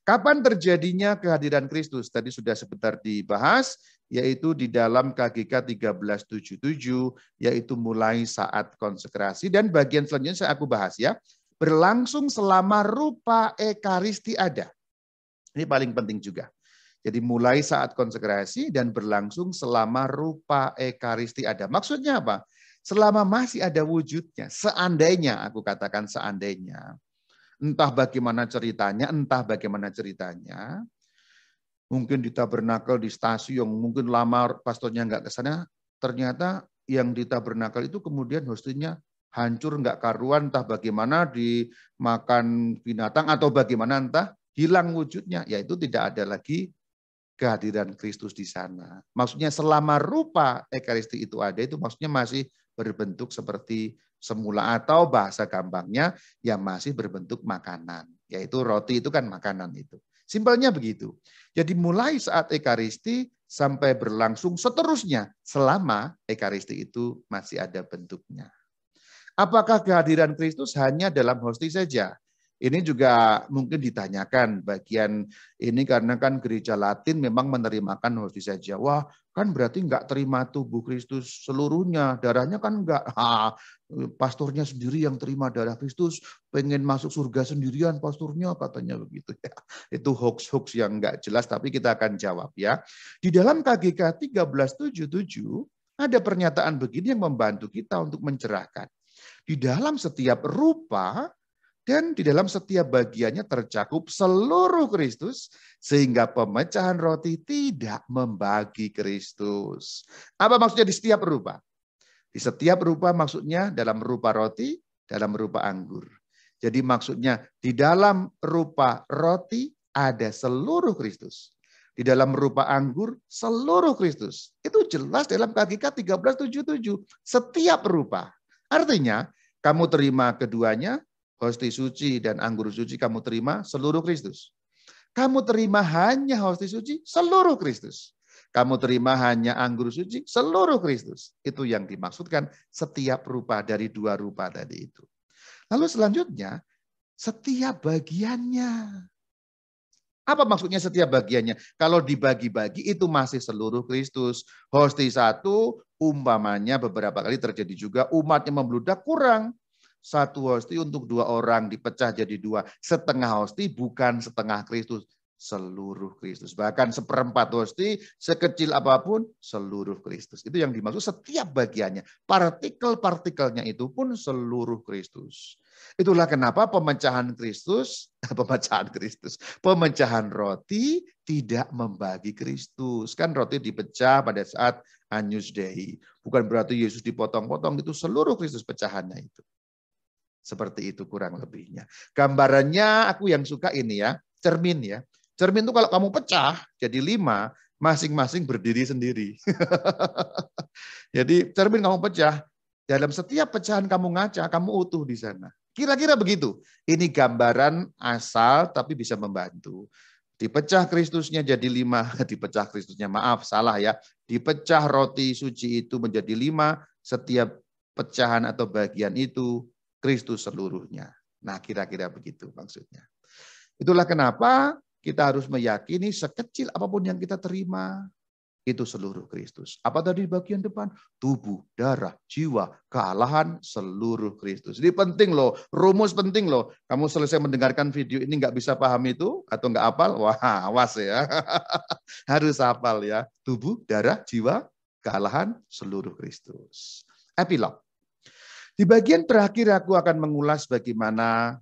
Kapan terjadinya kehadiran Kristus? Tadi sudah sebentar dibahas, yaitu di dalam KGK 1377, yaitu mulai saat konsekrasi. Dan bagian selanjutnya saya aku bahas ya. Berlangsung selama rupa Ekaristi ada. Ini paling penting juga. Jadi mulai saat konsekrasi dan berlangsung selama rupa Ekaristi ada. Maksudnya apa? Selama masih ada wujudnya. Seandainya, aku katakan seandainya. Entah bagaimana ceritanya, mungkin di tabernakel di stasiun yang mungkin lama pastornya nggak ke sana, ternyata yang di tabernakel itu kemudian hostinya hancur nggak karuan, entah bagaimana dimakan binatang atau bagaimana entah hilang wujudnya, yaitu tidak ada lagi kehadiran Kristus di sana. Maksudnya selama rupa Ekaristi itu ada, itu maksudnya masih berbentuk seperti semula atau bahasa gampangnya yang masih berbentuk makanan. Yaitu roti itu kan makanan itu. Simpelnya begitu. Jadi mulai saat Ekaristi sampai berlangsung seterusnya selama Ekaristi itu masih ada bentuknya. Apakah kehadiran Kristus hanya dalam hosti saja? Ini juga mungkin ditanyakan bagian ini karena kan gereja Latin memang menerimakan hosti saja. Wah, kan berarti nggak terima tubuh Kristus seluruhnya, darahnya kan nggak. Pastornya sendiri yang terima darah Kristus, pengen masuk surga sendirian pastornya katanya begitu ya. Itu hoax-hoax yang nggak jelas, tapi kita akan jawab ya. Di dalam KGK 1377 ada pernyataan begini yang membantu kita untuk mencerahkan. Di dalam setiap rupa dan di dalam setiap bagiannya tercakup seluruh Kristus, sehingga pemecahan roti tidak membagi Kristus. Apa maksudnya di setiap rupa? Di setiap rupa maksudnya dalam rupa roti, dalam rupa anggur. Jadi maksudnya di dalam rupa roti ada seluruh Kristus. Di dalam rupa anggur seluruh Kristus. Itu jelas dalam KGK 1377. Setiap rupa. Artinya kamu terima keduanya, hosti suci dan anggur suci kamu terima seluruh Kristus. Kamu terima hanya hosti suci seluruh Kristus. Kamu terima hanya anggur suci seluruh Kristus. Itu yang dimaksudkan setiap rupa dari dua rupa tadi itu. Lalu selanjutnya setiap bagiannya. Apa maksudnya setiap bagiannya? Kalau dibagi-bagi itu masih seluruh Kristus. Hosti satu umpamanya beberapa kali terjadi juga umatnya membludak kurang. Satu hosti untuk dua orang dipecah jadi dua. Setengah hosti bukan setengah Kristus. Seluruh Kristus. Bahkan seperempat hosti sekecil apapun seluruh Kristus. Itu yang dimaksud setiap bagiannya. Partikel-partikelnya itu pun seluruh Kristus. Itulah kenapa pemecahan roti tidak membagi Kristus. Kan roti dipecah pada saat Agnus Dei. Bukan berarti Yesus dipotong-potong, itu seluruh Kristus pecahannya itu. Seperti itu kurang lebihnya. Gambarannya aku yang suka ini ya, cermin ya. Cermin itu kalau kamu pecah jadi 5, masing-masing berdiri sendiri. Jadi cermin kamu pecah, dalam setiap pecahan kamu ngaca, kamu utuh di sana. Kira-kira begitu. Ini gambaran asal tapi bisa membantu. Dipecah Kristusnya jadi 5, dipecah Kristusnya maaf salah ya. Dipecah roti suci itu menjadi 5, setiap pecahan atau bagian itu Kristus seluruhnya. Nah, kira-kira begitu maksudnya. Itulah kenapa kita harus meyakini sekecil apapun yang kita terima, itu seluruh Kristus. Apa tadi bagian depan? Tubuh, darah, jiwa, kealahan seluruh Kristus. Ini penting loh, rumus penting loh. Kamu selesai mendengarkan video ini nggak bisa paham itu atau nggak hafal? Wah, awas ya. Harus hafal ya. Tubuh, darah, jiwa, kealahan seluruh Kristus. Epilog. Di bagian terakhir aku akan mengulas bagaimana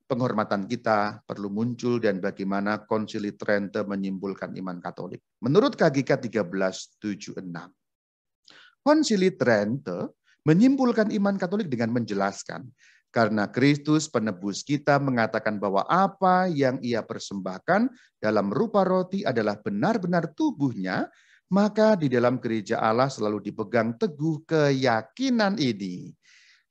penghormatan kita perlu muncul dan bagaimana Konsili Trente menyimpulkan iman Katolik. Menurut KGK 1376, Konsili Trente menyimpulkan iman Katolik dengan menjelaskan karena Kristus penebus kita mengatakan bahwa apa yang ia persembahkan dalam rupa roti adalah benar-benar tubuhnya, maka di dalam gereja Allah selalu dipegang teguh keyakinan ini.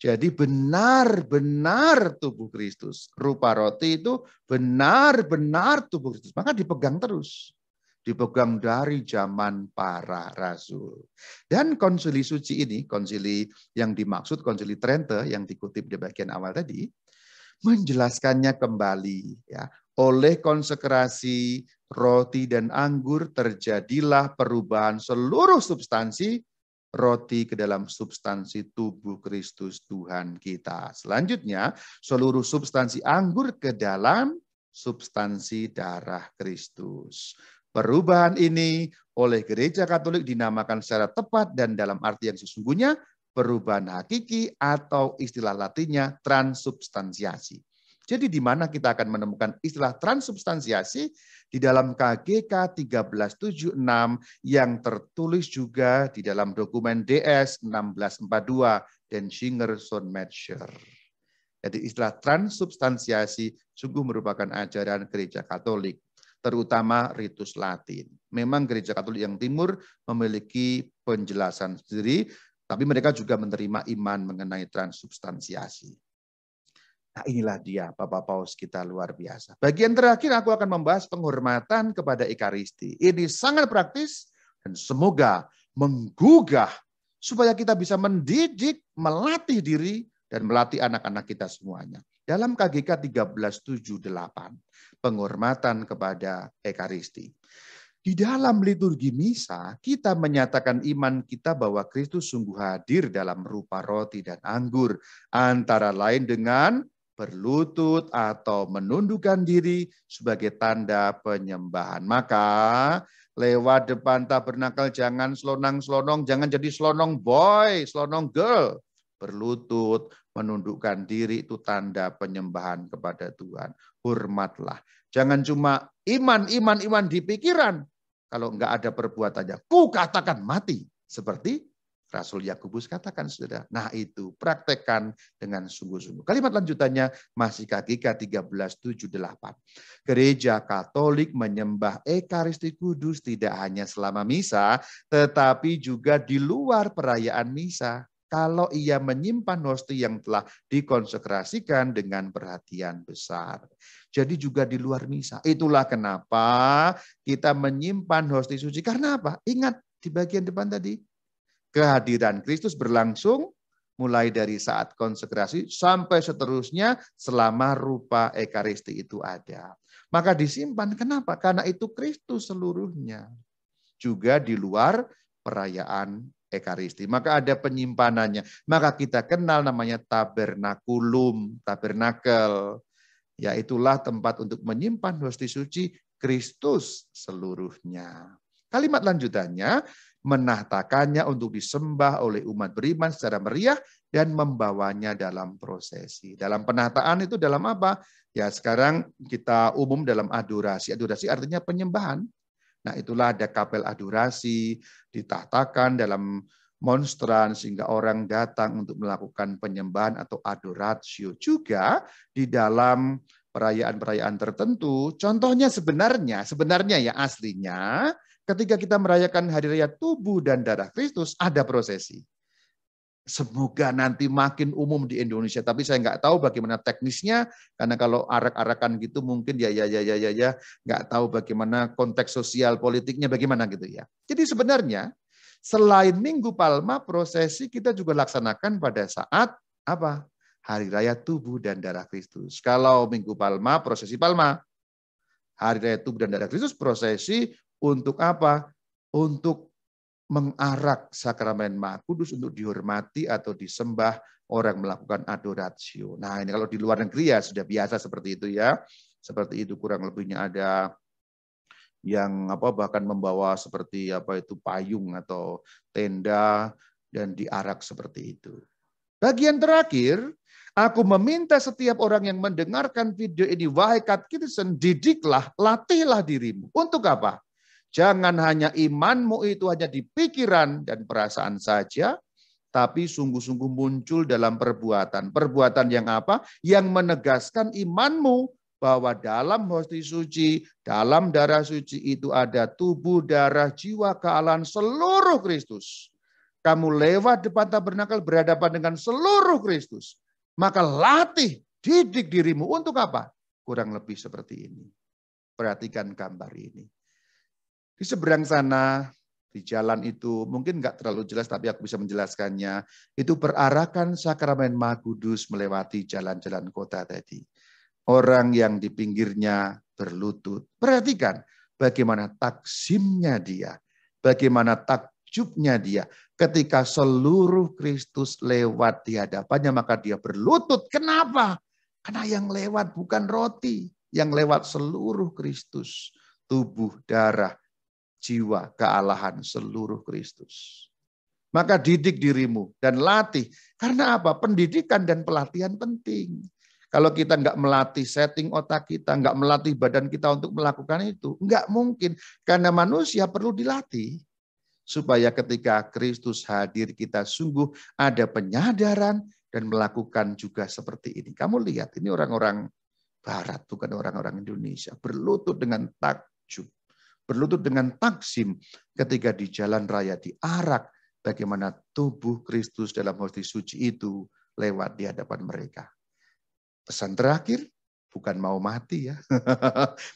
Jadi benar-benar tubuh Kristus. Rupa roti itu benar-benar tubuh Kristus. Maka dipegang terus. Dipegang dari zaman para rasul. Dan konsili suci ini, konsili yang dimaksud, konsili Trente yang dikutip di bagian awal tadi, menjelaskannya kembali. Ya, oleh konsekrasi roti dan anggur terjadilah perubahan seluruh substansi roti ke dalam substansi tubuh Kristus Tuhan kita. Selanjutnya, seluruh substansi anggur ke dalam substansi darah Kristus. Perubahan ini oleh Gereja Katolik dinamakan secara tepat dan dalam arti yang sesungguhnya perubahan hakiki atau istilah latinnya transubstansiasi. Jadi di mana kita akan menemukan istilah transubstansiasi? Di dalam KGK 1376 yang tertulis juga di dalam dokumen DS 1642 dan Singer-Sonmatcher. Jadi istilah transubstansiasi sungguh merupakan ajaran gereja Katolik, terutama ritus Latin. Memang gereja Katolik yang timur memiliki penjelasan sendiri, tapi mereka juga menerima iman mengenai transubstansiasi. Nah inilah dia Bapak Paus kita luar biasa. Bagian terakhir aku akan membahas penghormatan kepada Ekaristi. Ini sangat praktis dan semoga menggugah supaya kita bisa mendidik, melatih diri, dan melatih anak-anak kita semuanya. Dalam KGK 1378, penghormatan kepada Ekaristi. Di dalam liturgi misa, kita menyatakan iman kita bahwa Kristus sungguh hadir dalam rupa roti dan anggur, antara lain dengan berlutut atau menundukkan diri sebagai tanda penyembahan. Maka lewat depan tabernakel jangan selonang-selonong, jangan jadi selonong boy, selonong girl. Berlutut, menundukkan diri itu tanda penyembahan kepada Tuhan. Hormatlah. Jangan cuma iman di pikiran. Kalau enggak ada perbuatannya, ku katakan mati. Seperti Rasul Yakobus katakan, saudara. Nah itu, praktekkan dengan sungguh-sungguh. Kalimat lanjutannya masih KGK 1378. Gereja Katolik menyembah Ekaristi Kudus tidak hanya selama misa, tetapi juga di luar perayaan misa. Kalau ia menyimpan hosti yang telah dikonsekrasikan dengan perhatian besar. Jadi juga di luar misa. Itulah kenapa kita menyimpan hosti suci. Karena apa? Ingat di bagian depan tadi. Kehadiran Kristus berlangsung mulai dari saat konsekrasi sampai seterusnya selama rupa Ekaristi itu ada. Maka disimpan. Kenapa? Karena itu Kristus seluruhnya. Juga di luar perayaan Ekaristi. Maka ada penyimpanannya. Maka kita kenal namanya tabernakulum, tabernakel. Ya itulah tempat untuk menyimpan hosti suci Kristus seluruhnya. Kalimat lanjutannya, menahtakannya untuk disembah oleh umat beriman secara meriah dan membawanya dalam prosesi. Dalam penahtaan itu dalam apa? Ya sekarang kita umum dalam adorasi. Adorasi artinya penyembahan. Nah itulah ada kapel adorasi, ditahtakan dalam monstran sehingga orang datang untuk melakukan penyembahan atau adoratio. Juga di dalam perayaan-perayaan tertentu, contohnya sebenarnya ya aslinya, ketika kita merayakan hari raya tubuh dan darah Kristus, ada prosesi. Semoga nanti makin umum di Indonesia, tapi saya nggak tahu bagaimana teknisnya, karena kalau arak-arakan gitu mungkin ya nggak tahu bagaimana konteks sosial politiknya bagaimana gitu ya. Jadi sebenarnya selain Minggu Palma, prosesi kita juga laksanakan pada saat apa? Hari Raya Tubuh dan Darah Kristus. Kalau Minggu Palma, prosesi Palma. Hari Raya Tubuh dan Darah Kristus, prosesi untuk apa? Untuk mengarak sakramen Maha Kudus untuk dihormati atau disembah orang melakukan adoratio. Nah ini kalau di luar negeri ya sudah biasa seperti itu ya. Seperti itu kurang lebihnya ada yang bahkan membawa seperti itu payung atau tenda dan diarak seperti itu. Bagian terakhir, aku meminta setiap orang yang mendengarkan video ini, wahai katekisten, didiklah, latihlah dirimu. Untuk apa? Jangan hanya imanmu itu hanya di pikiran dan perasaan saja, tapi sungguh-sungguh muncul dalam perbuatan. Perbuatan yang apa? Yang menegaskan imanmu bahwa dalam hosti suci, dalam darah suci itu ada tubuh, darah, jiwa, kealahan seluruh Kristus. Kamu lewat depan tabernakel berhadapan dengan seluruh Kristus. Maka latih, didik dirimu untuk apa? Kurang lebih seperti ini. Perhatikan gambar ini. Di seberang sana, di jalan itu, mungkin nggak terlalu jelas, tapi aku bisa menjelaskannya. Itu perarakan sakramen Maha Kudus melewati jalan-jalan kota tadi. Orang yang di pinggirnya berlutut. Perhatikan bagaimana taksimnya dia. Bagaimana takjubnya dia. Ketika seluruh Kristus lewat di hadapannya, maka dia berlutut. Kenapa? Karena yang lewat bukan roti. Yang lewat seluruh Kristus. Tubuh, darah, jiwa, kealahan seluruh Kristus. Maka didik dirimu dan latih. Karena apa? Pendidikan dan pelatihan penting. Kalau kita nggak melatih setting otak kita, nggak melatih badan kita untuk melakukan itu, nggak mungkin. Karena manusia perlu dilatih. Supaya ketika Kristus hadir kita sungguh ada penyadaran dan melakukan juga seperti ini. Kamu lihat, ini orang-orang Barat, bukan orang-orang Indonesia. Berlutut dengan takjub, berlutut dengan taksim ketika di jalan raya diarak bagaimana tubuh Kristus dalam hostia suci itu lewat di hadapan mereka. Pesan terakhir, bukan mau mati ya.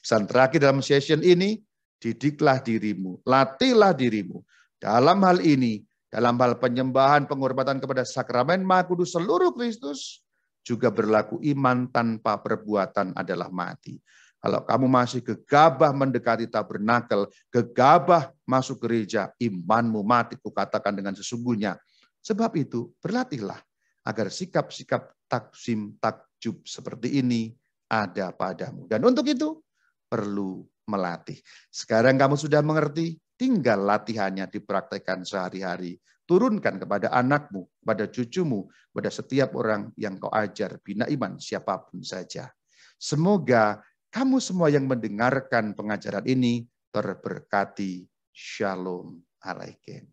Pesan terakhir dalam session ini, didiklah dirimu, latihlah dirimu. Dalam hal ini, dalam hal penyembahan, penghormatan kepada sakramen Maha Kudus seluruh Kristus, juga berlaku iman tanpa perbuatan adalah mati. Kalau kamu masih gegabah mendekati tabernakel, gegabah masuk gereja, imanmu mati, kukatakan dengan sesungguhnya. Sebab itu, berlatihlah agar sikap-sikap taksim, takjub seperti ini ada padamu. Dan untuk itu, perlu melatih. Sekarang kamu sudah mengerti, tinggal latihannya dipraktekkan sehari-hari. Turunkan kepada anakmu, kepada cucumu, kepada setiap orang yang kau ajar, bina iman siapapun saja. Semoga kamu semua yang mendengarkan pengajaran ini terberkati. Shalom alaikum.